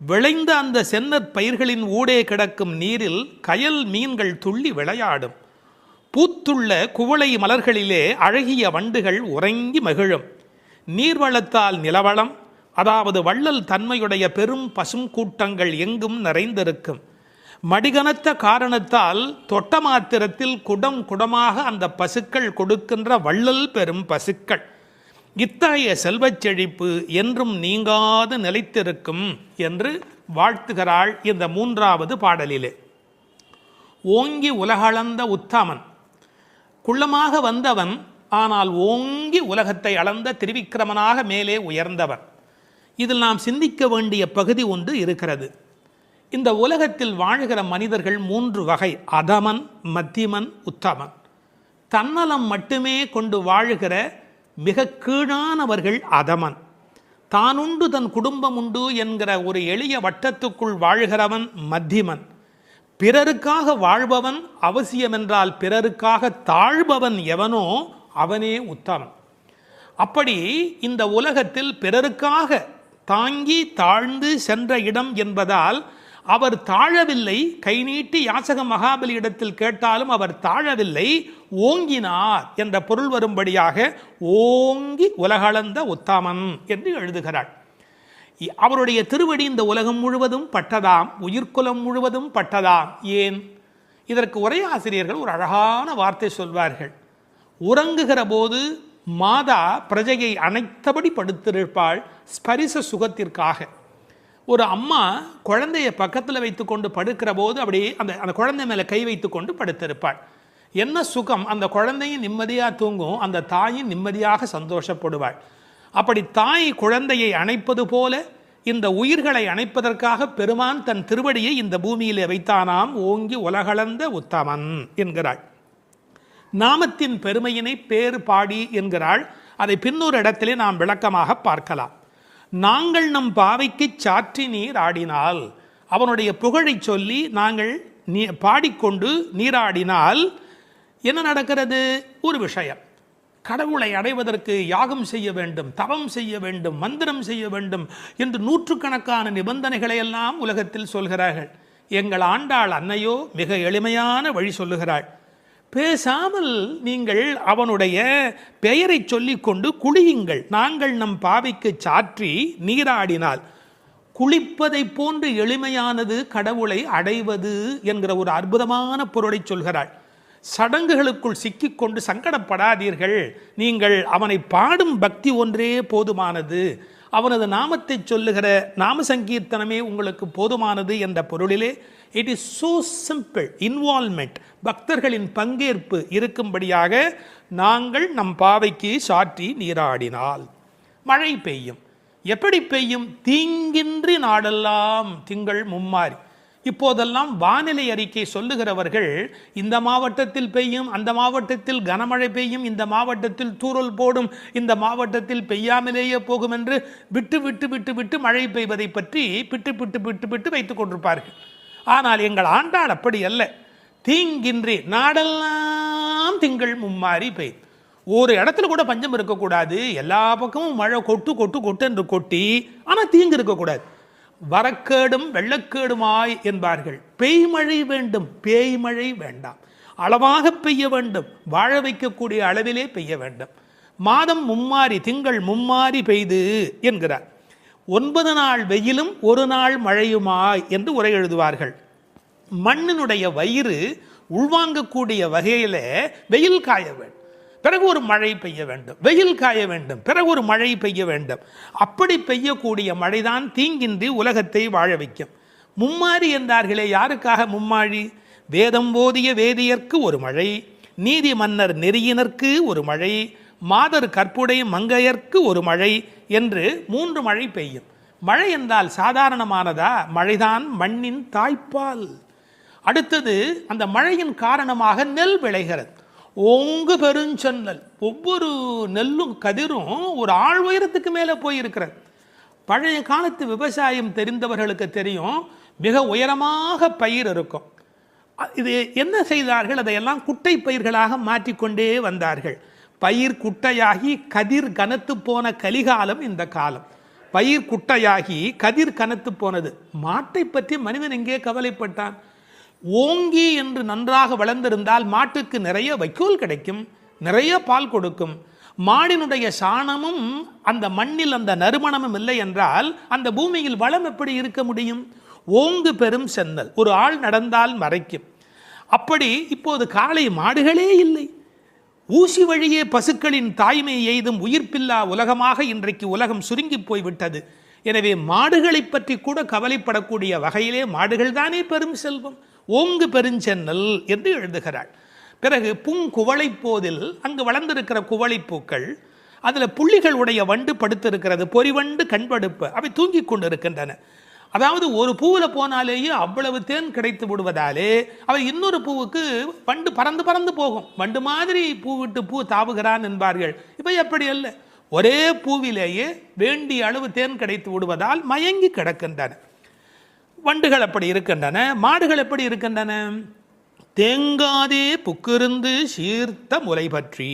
விளைந்த அந்த செந்நற் பயிர்களின் ஊடே கிடக்கும் நீரில் கயல் மீன்கள் துள்ளி விளையாடும். பூத்துள்ள குவளை மலர்களிலே அழகிய வண்டுகள் உறங்கி மகிழும். நீர்வளத்தால் நிலவளம், அதாவது வள்ளல் தன்மையுடைய பெரும் பசும் கூட்டங்கள் எங்கும் நிறைந்திருக்கும். மடிகனத்த காரணத்தால் தொட்ட மாத்திரத்தில் குடம் குடமாக அந்த பசுக்கள் கொடுக்கின்ற வள்ளல் பெரும் பசுக்கள். இத்தகைய செல்வச் செழிப்பு என்றும் நீங்காது நிலைத்திருக்கும் என்று வாழ்த்துகிறாள் இந்த 3வது பாடலிலே. ஓங்கி உலகளந்த உத்தமன், குள்ளமாக வந்தவன், ஆனால் ஓங்கி உலகத்தை அளந்த திருவிக்கிரமனாக மேலே உயர்ந்தவன். இதில் நாம் சிந்திக்க வேண்டிய பகுதி ஒன்று இருக்கிறது. இந்த உலகத்தில் வாழ்கிற மனிதர்கள் 3 வகை: அதமன், மத்தியமன், உத்தமன். தன்னலம் மட்டுமே கொண்டு வாழுகிற மிக கீழானவர்கள் அதமன். தானுண்டு தன் குடும்பம் உண்டு என்கிற ஒரு எளிய வட்டத்துக்குள் வாழ்கிறவன் மத்தியமன். பிறருக்காக வாழ்பவன், அவசியமென்றால் பிறருக்காக தாழ்பவன் எவனோ அவனே உத்தமன். அப்படி இந்த உலகத்தில் பிறருக்காக தாங்கி தாழ்ந்து சென்ற இடம் என்பதால் அவர் தாழவில்லை. கை நீட்டி யாசக மகாபலியிடத்தில் கேட்டாலும் அவர் தாழவில்லை, ஓங்கினார் என்ற பொருள் வரும்படியாக ஓங்கி உலகளந்த உத்தமன் என்று எழுதுகிறார். அவருடைய திருவடி இந்த உலகம் முழுவதும் பட்டதாம், உயிர்குலம் முழுவதும் பட்டதாம். ஏன்? இதற்கு உரையாசிரியர்கள் ஒரு அழகான வார்த்தை சொல்வார்கள். உறங்குகிற போது மாதா பிரஜையை அணைத்தபடி படுத்திருப்பாள் ஸ்பரிச சுகத்திற்காக. ஒரு அம்மா குழந்தைய பக்கத்தில் வைத்துக்கொண்டு படுக்கிற போது அப்படியே அந்த குழந்தை மேலே கை வைத்து கொண்டு படுத்திருப்பாள். என்ன சுகம்! அந்த குழந்தையும் நிம்மதியாக தூங்கும், அந்த தாயும் நிம்மதியாக சந்தோஷப்படுவாள். அப்படி தாய் குழந்தையை அணைப்பது போல இந்த உயிர்களை அணைப்பதற்காக பெருமான் தன் திருவடியை இந்த பூமியிலே வைத்தானாம். ஓங்கி உலகளந்த உத்தமன் என்கிறாள். நாமத்தின் பெருமையினை பேர் பாடி என்கிறாள். அதை பின்னொரு இடத்திலே நாம் விளக்கமாக பார்க்கலாம். நாங்கள் நம் பாவைக்கு சாற்றி நீர் ஆடினால், அவனுடைய புகழை சொல்லி நாங்கள் பாடிக்கொண்டு நீராடினால் என்ன நடக்கிறது? ஒரு விஷயம். கடவுளை அடைவதற்கு யாகம் செய்ய வேண்டும், தவம் செய்ய வேண்டும், மந்திரம் செய்ய வேண்டும் என்று 100கணக்கான நிபந்தனைகளை எல்லாம் உலகத்தில் சொல்கிறார்கள். எங்கள் ஆண்டாள் அன்னையோ மிக எளிமையான வழி சொல்லுகிறாள். பேசாமல் நீங்கள் அவனுடைய பெயரை சொல்லிக்கொண்டு குளியுங்கள். நாங்கள் நம் பாவைக்கு சாற்றி நீராடினால். குளிப்பதை போன்று எளிமையானது கடவுளை அடைவது என்கிற ஒரு அற்புதமான பொருளை சொல்கிறாள். சடங்குகளுக்குள் சிக்கிக்கொண்டு சங்கடப்படாதீர்கள். நீங்கள் அவனை பாடும் பக்தி ஒன்றே போதுமானது, அவனது நாமத்தை சொல்லுகிற நாம சங்கீர்த்தனமே உங்களுக்கு போதுமானது என்ற பொருளிலே it is so simple. Involvement, பக்தர்களின் பங்கேற்பு இருக்கும்படியாக நாங்கள் நம் பாவைக்கு சாற்றி நீராடினால் மழை பெய்யும். எப்படி பெய்யும்? தீங்கின்றி நாடெல்லாம் திங்கள் மும்மாறி. இப்போதெல்லாம் வானிலை அறிக்கை சொல்லுகிறவர்கள் இந்த மாவட்டத்தில் பெய்யும், அந்த மாவட்டத்தில் கனமழை பெய்யும், இந்த மாவட்டத்தில் தூறல் போடும், இந்த மாவட்டத்தில் பெய்யாமலேயே போகும் என்று விட்டு விட்டு விட்டு விட்டு மழை பெய்வதை பற்றி பிட்டு பிட்டு பிட்டு பிட்டு வைத்துக் கொண்டிருப்பார்கள். ஆனால் எங்கள் ஆண்டாள் அப்படி அல்ல. தீங்கின்றி நாடெல்லாம் திங்கள் மும்மாறி பெய். ஒரு இடத்துல கூட பஞ்சம் இருக்கக்கூடாது. எல்லா பக்கமும் மழை கொட்டு கொட்டு கொட்டு என்று கொட்டி, ஆனால் தீங்கு இருக்கக்கூடாது. வரக்கேடும் வெள்ளக்கேடுமாய் என்பார்கள். பெய்மழை வேண்டும், பேய்மழை வேண்டாம். அளவாக பெய்ய வேண்டும், வாழ வைக்கக்கூடிய அளவிலே பெய்ய வேண்டும். மாதம் மும்மாறி, திங்கள் மும்மாறி பெய்து என்கிறார். 9 நாள் வெயிலும் 1 நாள் மழையுமாய் என்று உரை எழுதுவார்கள். மண்ணினுடைய வயிறு உள்வாங்கக்கூடிய வகையில் வெயில் காய வேண்டும், பிறகு ஒரு மழை பெய்ய வேண்டும், வெயில் காய வேண்டும், பிறகு ஒரு மழை பெய்ய வேண்டும். அப்படி பெய்யக்கூடிய மழைதான் தீங்கின்றி உலகத்தை வாழ வைக்கும். மும்மாறி என்றார்களே, யாருக்காக மும்மாழி? வேதம் போதிய வேதியர்க்கு ஒரு மழை, நீதி மன்னர் நெறியினர்க்கு ஒரு மழை, மாதர் கற்புடை மங்கையர்க்கு ஒரு மழை என்று 3 மழை பெய்யும். மழை என்றால் சாதாரணமானதா? மழைதான் மண்ணின் தாய்ப்பால். அடுத்தது, அந்த மழையின் காரணமாக நெல் விளைகிறது. ஓங்கு பெருஞ்சென்னல். ஒவ்வொரு நெல்லும் கதிரும் ஒரு ஆள் உயரத்துக்கு மேலே போயிருக்கிறது. பழைய காலத்து விவசாயம் தெரிந்தவர்களுக்கு தெரியும், மிக உயரமாக பயிர் இருக்கும். இது என்ன செய்தார்கள்? அதையெல்லாம் குட்டை பயிர்களாக மாற்றிக்கொண்டே வந்தார்கள். பயிர் குட்டையாகி கதிர் கனத்து போன கலிகாலம் இந்த காலம். பயிர் குட்டையாகி கதிர் கனத்து போனது. மாட்டை பற்றி மனிதன் எங்கே கவலைப்பட்டான்? ஓங்கி என்று நன்றாக வளர்ந்திருந்தால் மாட்டுக்கு நிறைய வைக்கோல் கிடைக்கும், நிறைய பால் கொடுக்கும். மாடினுடைய சாணமும் அந்த மண்ணில் அந்த நறுமணமும் இல்லை என்றால் அந்த பூமியில் வளம் எப்படி இருக்க முடியும்? ஓங்கு பெரும் சென்னல், ஒரு ஆள் நடந்தால் மறைக்கும். அப்படி இப்போது காளை மாடுகளே இல்லை. ஊசி வழியே பசுக்களின் தாய்மை எய்தும் உயிர்ப்பில்லா உலகமாக இன்றைக்கு உலகம் சுருங்கி போய்விட்டது. எனவே மாடுகளை பற்றி கூட கவலைப்படக்கூடிய வகையிலே மாடுகள் தானே பெரும் செல்வம். ஓங்கு பெருஞ்சென்னல் என்று எழுதுகிறாள். பிறகு பூங்குவளைப்போதில் அங்கு வளர்ந்திருக்கிற குவளைப்பூக்கள், அதில் புள்ளிகள் உடைய வண்டு படுத்திருக்கிறது, பொறிவண்டு கண்படுப்பு, அவை தூங்கி கொண்டு இருக்கின்றன. அதாவது ஒரு பூவில் போனாலேயே அவ்வளவு தேன் கிடைத்து விடுவதாலே அவை இன்னொரு பூவுக்கு வண்டு பறந்து பறந்து போகும். வண்டு மாதிரி பூ விட்டு பூ தாவுகிறான் என்பார்கள். இப்போ எப்படி அல்ல, ஒரே பூவிலேயே வேண்டிய அளவு தேன் கிடைத்து விடுவதால் மயங்கி கிடக்கின்றன. வண்டுகள் அப்படி இருக்கின்றன. மாடுகள் எப்படி இருக்கின்றன? தேங்காதே புக்கிருந்து சீர்த்த முலை பற்றி,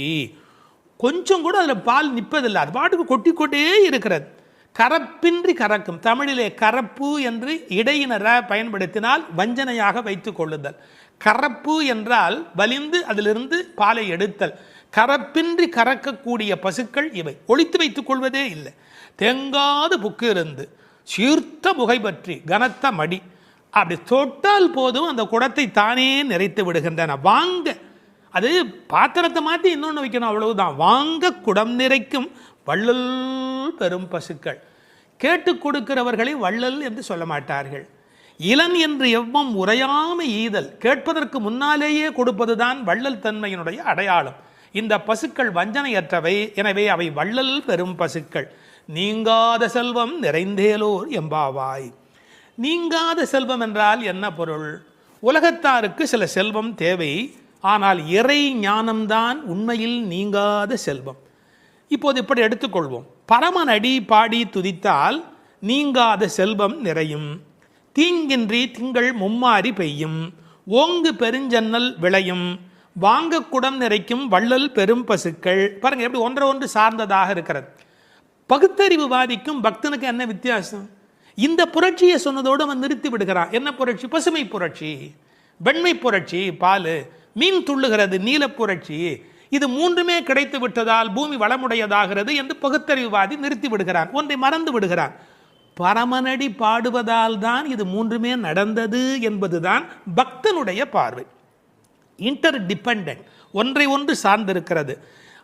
கொஞ்சம் கூட அதில் பால் நிற்பதில்லை, அது பாட்டுக்கு கொட்டி கொண்டே இருக்கிறது. கரப்பின்றி கறக்கும். தமிழிலே கரப்பு என்று இடையினரை பயன்படுத்தினால் வஞ்சனையாக வைத்துக் கொள்ளுதல். கரப்பு என்றால் வலிந்து அதிலிருந்து பாலை எடுத்தல். கரப்பின்றி கறக்கக்கூடிய பசுக்கள் இவை. ஒழித்து வைத்துக் கொள்வதே இல்லை. தேங்காது புக்கு இருந்து சீர்த்த முகை பற்றி, கனத்த மடி, அப்படி தொட்டால் போதும் அந்த குடத்தை தானே நிறைத்து விடுகின்றன. வாங்க, அது பாத்திரத்தை மாற்றி இன்னொன்று வைக்கணும், அவ்வளவுதான். வாங்க குடம் நிறைக்கும் வள்ளல் பெரும் பசுக்கள். கேட்டு கொடுக்கிறவர்களை வள்ளல் என்று சொல்ல மாட்டார்கள். இளன் என்று எவ்வம் உரையாமை ஈதல், கேட்பதற்கு முன்னாலேயே கொடுப்பதுதான் வள்ளல் தன்மையினுடைய அடையாளம். இந்த பசுக்கள் வஞ்சனையற்றவை, எனவே அவை வள்ளல் பெரும் பசுக்கள். நீங்காத செல்வம் நிறைந்தேலோர் எம்பாவாய். நீங்காத செல்வம் என்றால் என்ன பொருள்? உலகத்தாருக்கு சில செல்வம் தேவை, ஆனால் இறை ஞானம்தான் உண்மையில் நீங்காத செல்வம். இப்போது இப்படி எடுத்துக்கொள்வோம். பரமனடி பாடி துதித்தால் நீங்காத செல்வம் நிறையும். தீங்கின்றி திங்கள் மும்மாறி பெய்யும். ஓங்கு பெருஞ்சன்னல் விளையும். வாங்க குடம் நிறைக்கும் வள்ளல் பெரும் பசுக்கள். பாருங்க எப்படி ஒன்றை ஒன்று சார்ந்ததாக இருக்கிறது. பகுத்தறிவுவாதிக்கும் பக்தனுக்கு என்ன வித்தியாசம்? இந்த புரட்சியை சொன்னதோடு அவன் நிறுத்தி விடுகிறான். என்ன புரட்சி? பசுமை புரட்சி, வெண்மை புரட்சி, பால், மீன் துள்ளுகிறது, நீல புரட்சி. இது மூன்றுமே கிடைத்து விட்டதால் பூமி வளமுடையதாகிறது என்று பகுத்தறிவுவாதி நிறுத்தி விடுகிறான். ஒன்றை மறந்து விடுகிறான். பரமனடி பாடுவதால் தான் இது மூன்றுமே நடந்தது என்பதுதான் பக்தனுடைய பார்வை. இன்டர் டிபெண்டன்ட், ஒன்றை ஒன்று சார்ந்திருக்கிறது.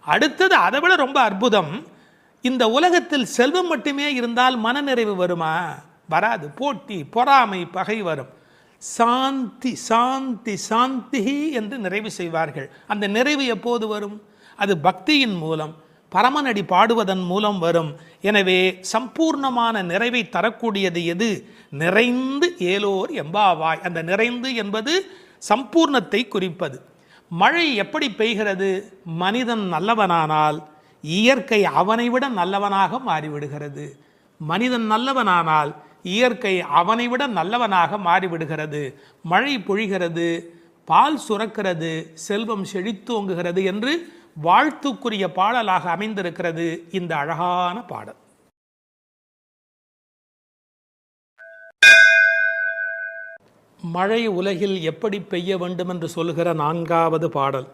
அடுத்தது அதை விட ரொம்ப அற்புதம். இந்த உலகத்தில் செல்வம் மட்டுமே இருந்தால் மனநிறைவு வருமா? வராது. போட்டி, பொறாமை, பகை வரும். சாந்தி சாந்தி சாந்தி என்று நிறைவு செய்வார்கள். அந்த நிறைவு எப்போது வரும்? அது பக்தியின் மூலம், பரமனடி பாடுவதன் மூலம் வரும். எனவே சம்பூர்ணமான நிறைவை தரக்கூடியது எது? நிறைந்து ஏலோர் எம்பாவாய். அந்த நிறைந்து என்பது சம்பூர்ணத்தை குறிப்பது. மழை எப்படி பெய்கிறது? மனிதன் நல்லவனானால் இயற்கை அவனை விட நல்லவனாக மாறிவிடுகிறது. மனிதன் நல்லவனானால் இயற்கை அவனை விட நல்லவனாக மாறிவிடுகிறது. மழை பொழிகிறது, பால் சுரக்கிறது, செல்வம் செழித்தோங்குகிறது என்று வாழ்த்துக்குரிய பாடலாக அமைந்திருக்கிறது இந்த அழகான பாடல். மழை உலகில் எப்படி பெய்ய வேண்டும் என்று சொல்கிற 4வது பாடல்.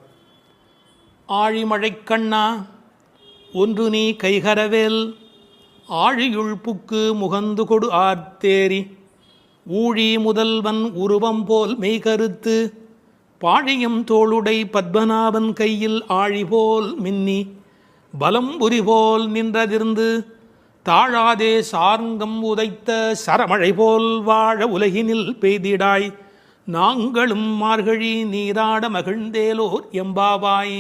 ஆழிமழை கண்ணா ஒன்று நீ கைகரவேல், ஆழியுள் புக்கு முகந்து கொடு ஆர்த்தேரி, ஊழி முதல்வன் உருவம் போல் மெய்கருத்து, பாழியும் தோளுடை பத்மநாபன் கையில் ஆழி போல் மின்னி, பலம் புரி போல் நின்றதிர்ந்து, தாழாதே சார்ங்கம் உதைத்த சரமழை போல் வாழ உலகினில் பெய்திடாய், நாங்களும் மார்கழி நீராட மகிழ்ந்தேலோர் எம்பாவாய்.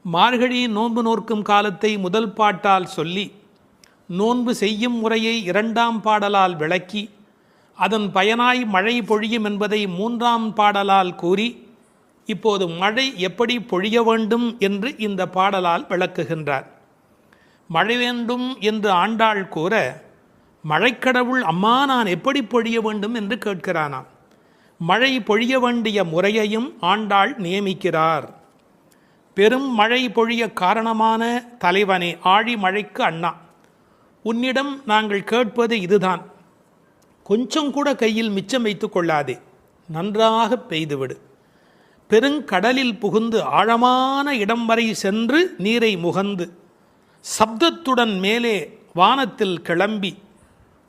மார்கழி நோன்பு நோர்க்கும் காலத்தை முதல் பாட்டால் சொல்லி, நோன்பு செய்யும் முறையை 2ஆம் பாடலால் விளக்கி, அதன் பயனாய் மழை பொழியும் என்பதை 3ஆம் பாடலால் கூறி, இப்போது மழை எப்படி பொழிய வேண்டும் என்று இந்த பாடலால் விளக்குகின்றார். மழை வேண்டும் என்று ஆண்டாள் கூற, மழைக்கடவுள் அம்மா நான் எப்படி பொழிய வேண்டும் என்று கேட்கிறானாம். மழை பொழிய வேண்டிய முறையையும் ஆண்டாள் நியமிக்கிறார். பெரும் மழை பொழிய காரணமான தலைவனே, ஆழி மழைக்கு அண்ணா, உன்னிடம் நாங்கள் கேட்பது இதுதான். கொஞ்சம் கூட கையில் மிச்சம் வைத்து கொள்ளாதே, நன்றாக பெய்துவிடு. பெருங்கடலில் புகுந்து ஆழமான இடம் வரை சென்று நீரை முகந்து, சப்தத்துடன் மேலே வானத்தில் கிளம்பி,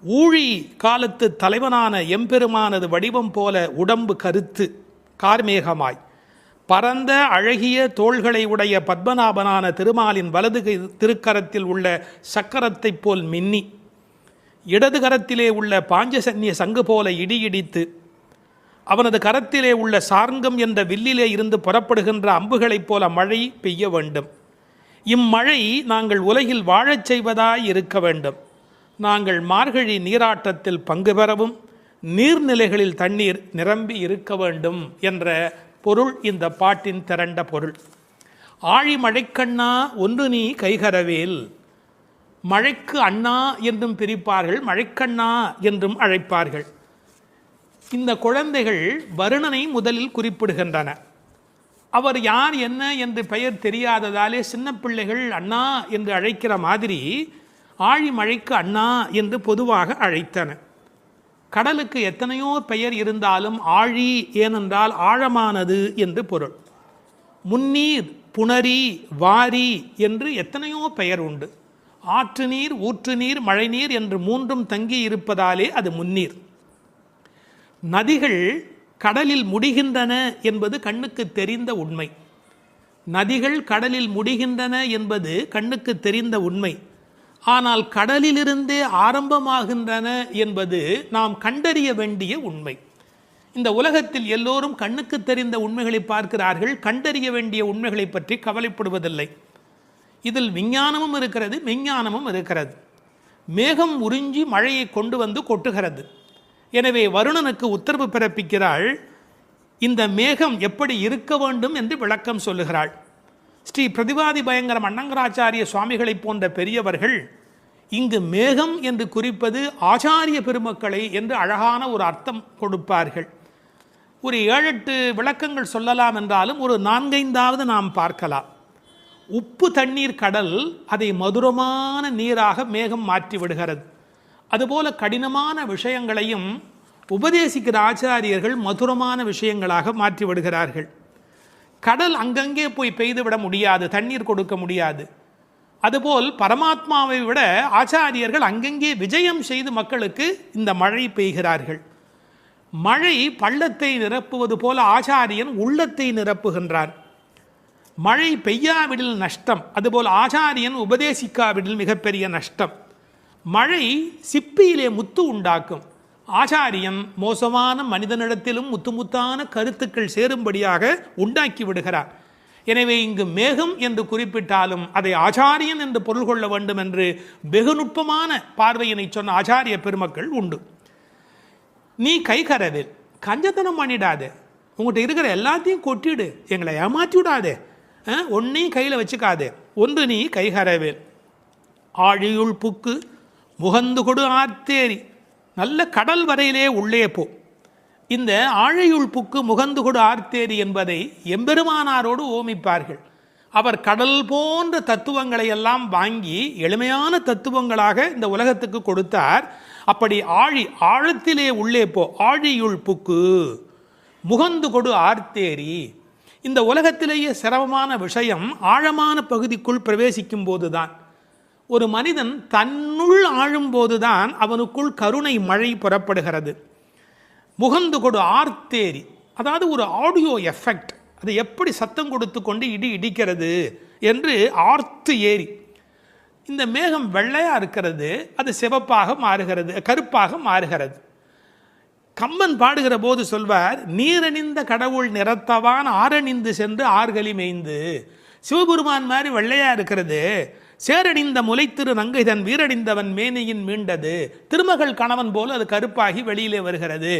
ஊழி காலத்து தலைவனான எம்பெருமானது வடிவம் போல உடம்பு கருத்து கார்மேகமாய், பரந்த அழகிய தோள்களை உடைய பத்மநாபனான திருமாலின் வலது திருக்கரத்தில் உள்ள சக்கரத்தைப் போல் மின்னி, இடது கரத்திலே உள்ள பாஞ்சசன்ய சங்கு போல இடியிடித்து, அவனது கரத்திலே உள்ள சார்ங்கம் என்ற வில்லிலே இருந்து புறப்படுகின்ற அம்புகளைப் போல மழை பெய்ய வேண்டும். இம்மழை நாங்கள் உலகில் வாழச் செய்வதாய் இருக்க வேண்டும். நாங்கள் மார்கழி நீராட்டத்தில் பங்கு பெறவும் நீர்நிலைகளில் தண்ணீர் நிரம்பி இருக்க வேண்டும் என்ற பொருள் இந்த பாட்டின் திரண்ட பொருள். ஆழி மழைக்கண்ணா ஒன்று நீ கைகரவேல். மழைக்கு அண்ணா என்றும் பிரிப்பார்கள், மழைக்கண்ணா என்றும் அழைப்பார்கள். இந்த குழந்தைகள் வருணனை முதலில் குறிப்பிடுகின்றன. அவர் யார் என்ன என்று பெயர் தெரியாததாலே சின்ன பிள்ளைகள் அண்ணா என்று அழைக்கிற மாதிரி ஆழி மழைக்கு அண்ணா என்று பொதுவாக அழைத்தன. கடலுக்கு எத்தனையோ பெயர் இருந்தாலும் ஆழி ஏனென்றால் ஆழமானது என்று பொருள். முன்னீர், புணரி, வாரி என்று எத்தனையோ பெயர் உண்டு. ஆற்று நீர், ஊற்று நீர், மழைநீர் என்று மூன்றும் தங்கி இருப்பதாலே அது முன்னீர். நதிகள் கடலில் முடிகின்றன என்பது கண்ணுக்கு தெரிந்த உண்மை. நதிகள் கடலில் முடிகின்றன என்பது கண்ணுக்கு தெரிந்த உண்மை. ஆனால் கடலிலிருந்தே ஆரம்பமாகின்றன என்பது நாம் கண்டறிய வேண்டிய உண்மை. இந்த உலகத்தில் எல்லோரும் கண்ணுக்கு தெரிந்த உண்மைகளை பார்க்கிறார்கள், கண்டறிய வேண்டிய உண்மைகளை பற்றி கவலைப்படுவதில்லை. இதில் விஞ்ஞானமும் இருக்கிறது, மெஞ்ஞானமும் இருக்கிறது. மேகம் உறிஞ்சி மழையை கொண்டு வந்து கொட்டுகிறது. எனவே வருணனுக்கு உத்தரவு பிறப்பிக்கிறாள். இந்த மேகம் எப்படி இருக்க வேண்டும் என்று விளக்கம் சொல்லுகிறாள். ஸ்ரீ பிரதிவாதி பயங்கரம் அண்ணங்கராச்சாரிய சுவாமிகளை போன்ற பெரியவர்கள் இங்கு மேகம் என்று குறிப்பது ஆச்சாரிய பெருமக்களை என்று அழகான ஒரு அர்த்தம் கொடுப்பார்கள். ஒரு 7-8 விளக்கங்கள் சொல்லலாம் என்றாலும் ஒரு 4-5வது நாம் பார்க்கலாம். உப்பு தண்ணீர் கடல், அதை மதுரமான நீராக மேகம் மாற்றி விடுகிறது. அதுபோல கடினமான விஷயங்களையும் உபதேசிக்கிற ஆச்சாரியர்கள் மதுரமான விஷயங்களாக மாற்றி விடுகிறார்கள். கடல் அங்கங்கே போய் பெய்துவிட முடியாது, தண்ணீர் கொடுக்க முடியாது. அதுபோல் பரமாத்மாவை விட ஆச்சாரியர்கள் அங்கங்கே விஜயம் செய்து மக்களுக்கு இந்த மழை பெய்கிறார்கள். மழை பள்ளத்தை நிரப்புவது போல ஆச்சாரியன் உள்ளத்தை நிரப்புகின்றான். மழை பெய்யாவிடில் நஷ்டம், அதுபோல் ஆச்சாரியன் உபதேசிக்காவிடில் மிகப்பெரிய நஷ்டம். மழை சிப்பியிலே முத்து உண்டாக்கும். ஆச்சாரியன் மோசமான மனிதனிடத்திலும் முத்துமுத்தான கருத்துக்கள் சேரும்படியாக உண்டாக்கி விடுகிறார். எனவே இங்கு மேகம் என்று குறிப்பிட்டாலும் அதை ஆச்சாரியன் என்று பொருள் கொள்ள வேண்டும் என்று வெகு நுட்பமான பார்வையினை சொன்ன ஆச்சாரிய பெருமக்கள் உண்டு. நீ கைகரவேல், கஞ்சத்தனம் பண்ணிடாதே, உங்கள்கிட்ட இருக்கிற எல்லாத்தையும் கொட்டிடு, எங்களை ஏமாற்றி விடாதே, ஒன்றையும் கையில் வச்சுக்காதே. ஒன்று நீ கைகரவேல். ஆழியுள் புக்கு முகந்து கொடு ஆர்த்தேரி. நல்ல கடல் வரையிலே உள்ளே போ. இந்த ஆழியுள் புக்கு முகந்து கொடு ஆர்த்தேரி என்பதை எம்பெருமானாரோடு ஓமிப்பார்கள். அவர் கடல் போன்ற தத்துவங்களை எல்லாம் வாங்கி எளிமையான தத்துவங்களாக இந்த உலகத்துக்கு கொடுத்தார். அப்படி ஆழத்திலே உள்ளே போ. ஆழியுள் புக்கு முகந்து கொடு ஆர்த்தேரி. இந்த உலகத்திலேயே சிரமமான விஷயம் ஆழமான பகுதிக்குள் பிரவேசிக்கும் போதுதான். ஒரு மனிதன் தன்னுள் ஆழும்போதுதான் அவனுக்குள் கருணை மழை புறப்படுகிறது. முகந்து கொடு ஆர்த்தேரி, அதாவது ஒரு ஆடியோ எஃபெக்ட். அது எப்படி சத்தம் கொடுத்து கொண்டு இடிக்கிறது என்று ஆர்த்து ஏரி. இந்த மேகம் வெள்ளையாக இருக்கிறது, அது சிவப்பாக மாறுகிறது, கருப்பாக மாறுகிறது. கம்பன் பாடுகிற போது சொல்வார், நீரணிந்த கடவுள் நிறத்தவான் ஆரணிந்து சென்று ஆர்களி மேய்ந்து. சிவபெருமான் மாதிரி வெள்ளையாக இருக்கிறது, சேரணிந்த முலைத்திரு நங்கைதன் வீரணிந்தவன் மேனையின் மீண்டது. திருமகள் கணவன் போல அது கருப்பாகி வெளியிலே வருகிறது.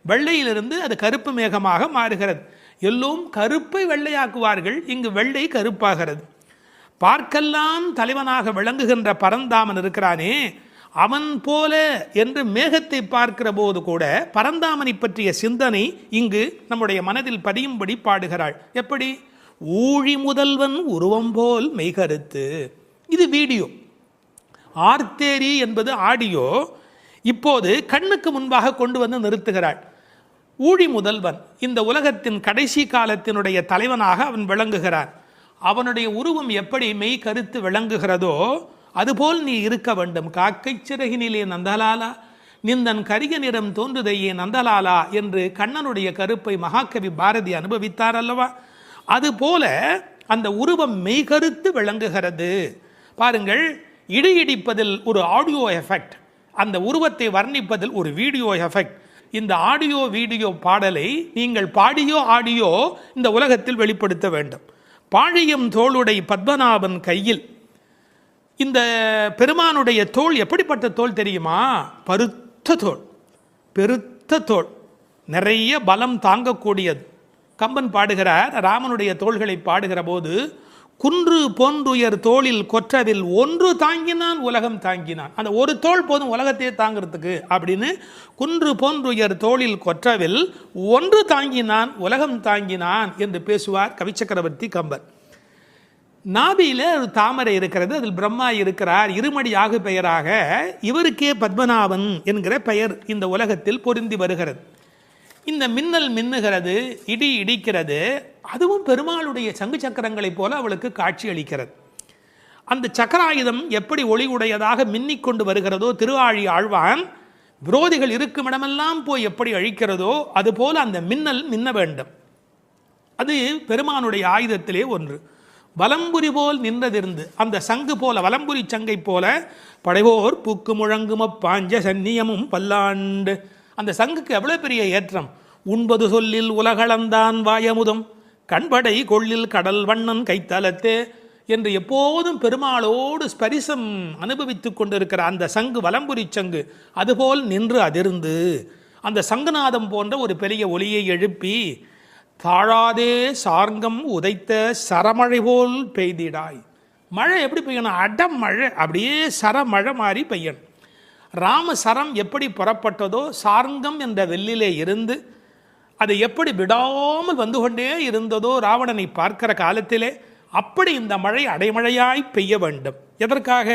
வெள்ளையிலிருந்து அது கருப்பு மேகமாக மாறுகிறது. எல்லோரும் கருப்பை வெள்ளையாக்குவார்கள், இங்கு வெள்ளை கருப்பாகிறது. பார்க்கெல்லாம் தலைவனாக விளங்குகின்ற பரந்தாமன் இருக்கிறானே, அவன் போல என்று மேகத்தை பார்க்கிற போது கூட பரந்தாமனை பற்றிய சிந்தனை இங்கு நம்முடைய மனதில் பதியும்படி பாடுகிறாள். எப்படி? ஊழி முதல்வன் உருவம் போல் மெய்கருத்து. இது வீடியோ. ஆர்த்தேரி என்பது ஆடியோ. இப்போது கண்ணுக்கு முன்பாக கொண்டு வந்து நிறுத்துகிறாள். ஊழி முதல்வன், இந்த உலகத்தின் கடைசி காலத்தினுடைய தலைவனாக அவன் விளங்குகிறான். அவனுடைய உருவம் எப்படி மெய் கருத்து விளங்குகிறதோ அதுபோல் நீ இருக்க வேண்டும். காக்கை சிறகினிலே நந்தலாலா நிந்தன் கரிய நிறம் தோன்றுதையே நந்தலாலா என்று கண்ணனுடைய கருப்பை மகாகவி பாரதி அனுபவித்தார் அல்லவா? அதுபோல அந்த உருவம் மெய்கருத்து விளங்குகிறது. பாருங்கள், இடிப்பதில் ஒரு ஆடியோ எஃபெக்ட், அந்த உருவத்தை வர்ணிப்பதில் ஒரு வீடியோ எஃபெக்ட். இந்த ஆடியோ வீடியோ பாடலை நீங்கள் பாடியோ ஆடியோ இந்த உலகத்தில் வெளிப்படுத்த வேண்டும். பாழியம் தோளுடை பத்மநாபன் கையில். இந்த பெருமானுடைய தோள் எப்படிப்பட்ட தோள் தெரியுமா? பருத்த தோள், பெருத்த தோள், நிறைய பலம் தாங்கக்கூடியது. கம்பன் பாடுகிறார், ராமனுடைய தோள்களை பாடுகிற போது, குன்று போன்றுயர் தோளில் கொற்றவில் ஒன்று தாங்கினான் உலகம் தாங்கினான். அந்த ஒரு தோள் போதும் உலகத்தையே தாங்கிறதுக்கு அப்படின்னு, குன்று போன்றுயர் தோளில் கொற்றவில் ஒன்று தாங்கினான் உலகம் தாங்கினான் என்று பேசுவார் கவிச்சக்கரவர்த்தி கம்பர். நாபியில ஒரு தாமரை இருக்கிறது, அதில் பிரம்மா இருக்கிறார், இருமடி ஆகு பெயராக இவருக்கே பத்மநாபன் என்கிற பெயர் இந்த உலகத்தில் பொருந்தி வருகிறது. இந்த மின்னல் மின்னுகிறது, இடி இடிக்கிறது, அதுவும் பெருமாளுடைய சங்கு சக்கரங்களைப் போல அவளுக்கு காட்சி அளிக்கிறது. அந்த சக்கராயுதம் எப்படி ஒளி உடையதாக மின்னிக்கொண்டு வருகிறதோ, திருஆழி ஆழ்வான் விரோதிகள் இருக்கும் இடமெல்லாம் போய் எப்படி அழிக்கிறதோ அதுபோல அந்த மின்னல் மின்ன வேண்டும். அது பெருமானுடைய ஆயுதத்திலே ஒன்று. வலம்புரி போல் நின்றதிருந்து அந்த சங்கு போல, வலம்புரி சங்கை போல, படைவோர் பூக்கு முழங்கும பாஞ்ச சன்னியமும் பல்லாண்டு. அந்த சங்குக்கு எவ்வளோ பெரிய ஏற்றம்! உண்பது சொல்லில் உலகளந்தான் வாயமுதம், கண்படை கொள்ளில் கடல் வண்ணன் கைத்தலத்தே என்று எப்போதும் பெருமாளோடு ஸ்பரிசம் அனுபவித்துக் கொண்டிருக்கிற அந்த சங்கு, வலம்புரி சங்கு, அதுபோல் நின்று அதிர்ந்து அந்த சங்குநாதம் போன்ற ஒரு பெரிய ஒளியை எழுப்பி, தாழாதே சார்ங்கம் உதைத்த சரமழை போல் பெய்திடாய். மழை எப்படி பெய்யணும்? அடம் மழை, அப்படியே சரமழை மாதிரி பெய்யணும். ராமசரம் எப்படி புறப்பட்டதோ, சார்ங்கம் என்ற வெள்ளிலே இருந்து அது எப்படி விடாமல் வந்து கொண்டே இருந்ததோ ராவணனை பார்க்கிற காலத்திலே, அப்படி இந்த மழை அடைமழையாய் பெய்ய வேண்டும். எதற்காக?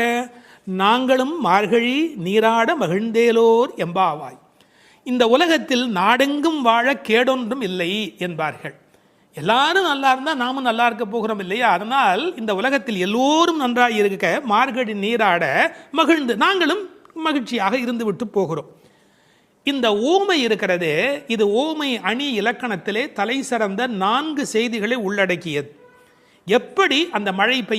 நாங்களும் மார்கழி நீராட மகிழ்ந்தேலோர் எம்பாவாய். இந்த உலகத்தில் நாடெங்கும் வாழ கேடொன்றும் இல்லை என்பார்கள். எல்லாரும் நல்லா இருந்தால் நாமும் நல்லா இருக்க போகிறோம் இல்லையா? அதனால் இந்த உலகத்தில் எல்லோரும் நன்றாக இருக்க மார்கழி நீராட மகிழ்ந்து நாங்களும் மகிழ்ச்சியாக இருந்து விட்டு போகிறோம். இந்த ஓமை இருக்கிறதே, இது ஓமை அணி இலக்கணத்திலே தலை சிறந்த 4 செய்திகளை உள்ளடக்கியது. எப்படி அந்த மழை பெய்ய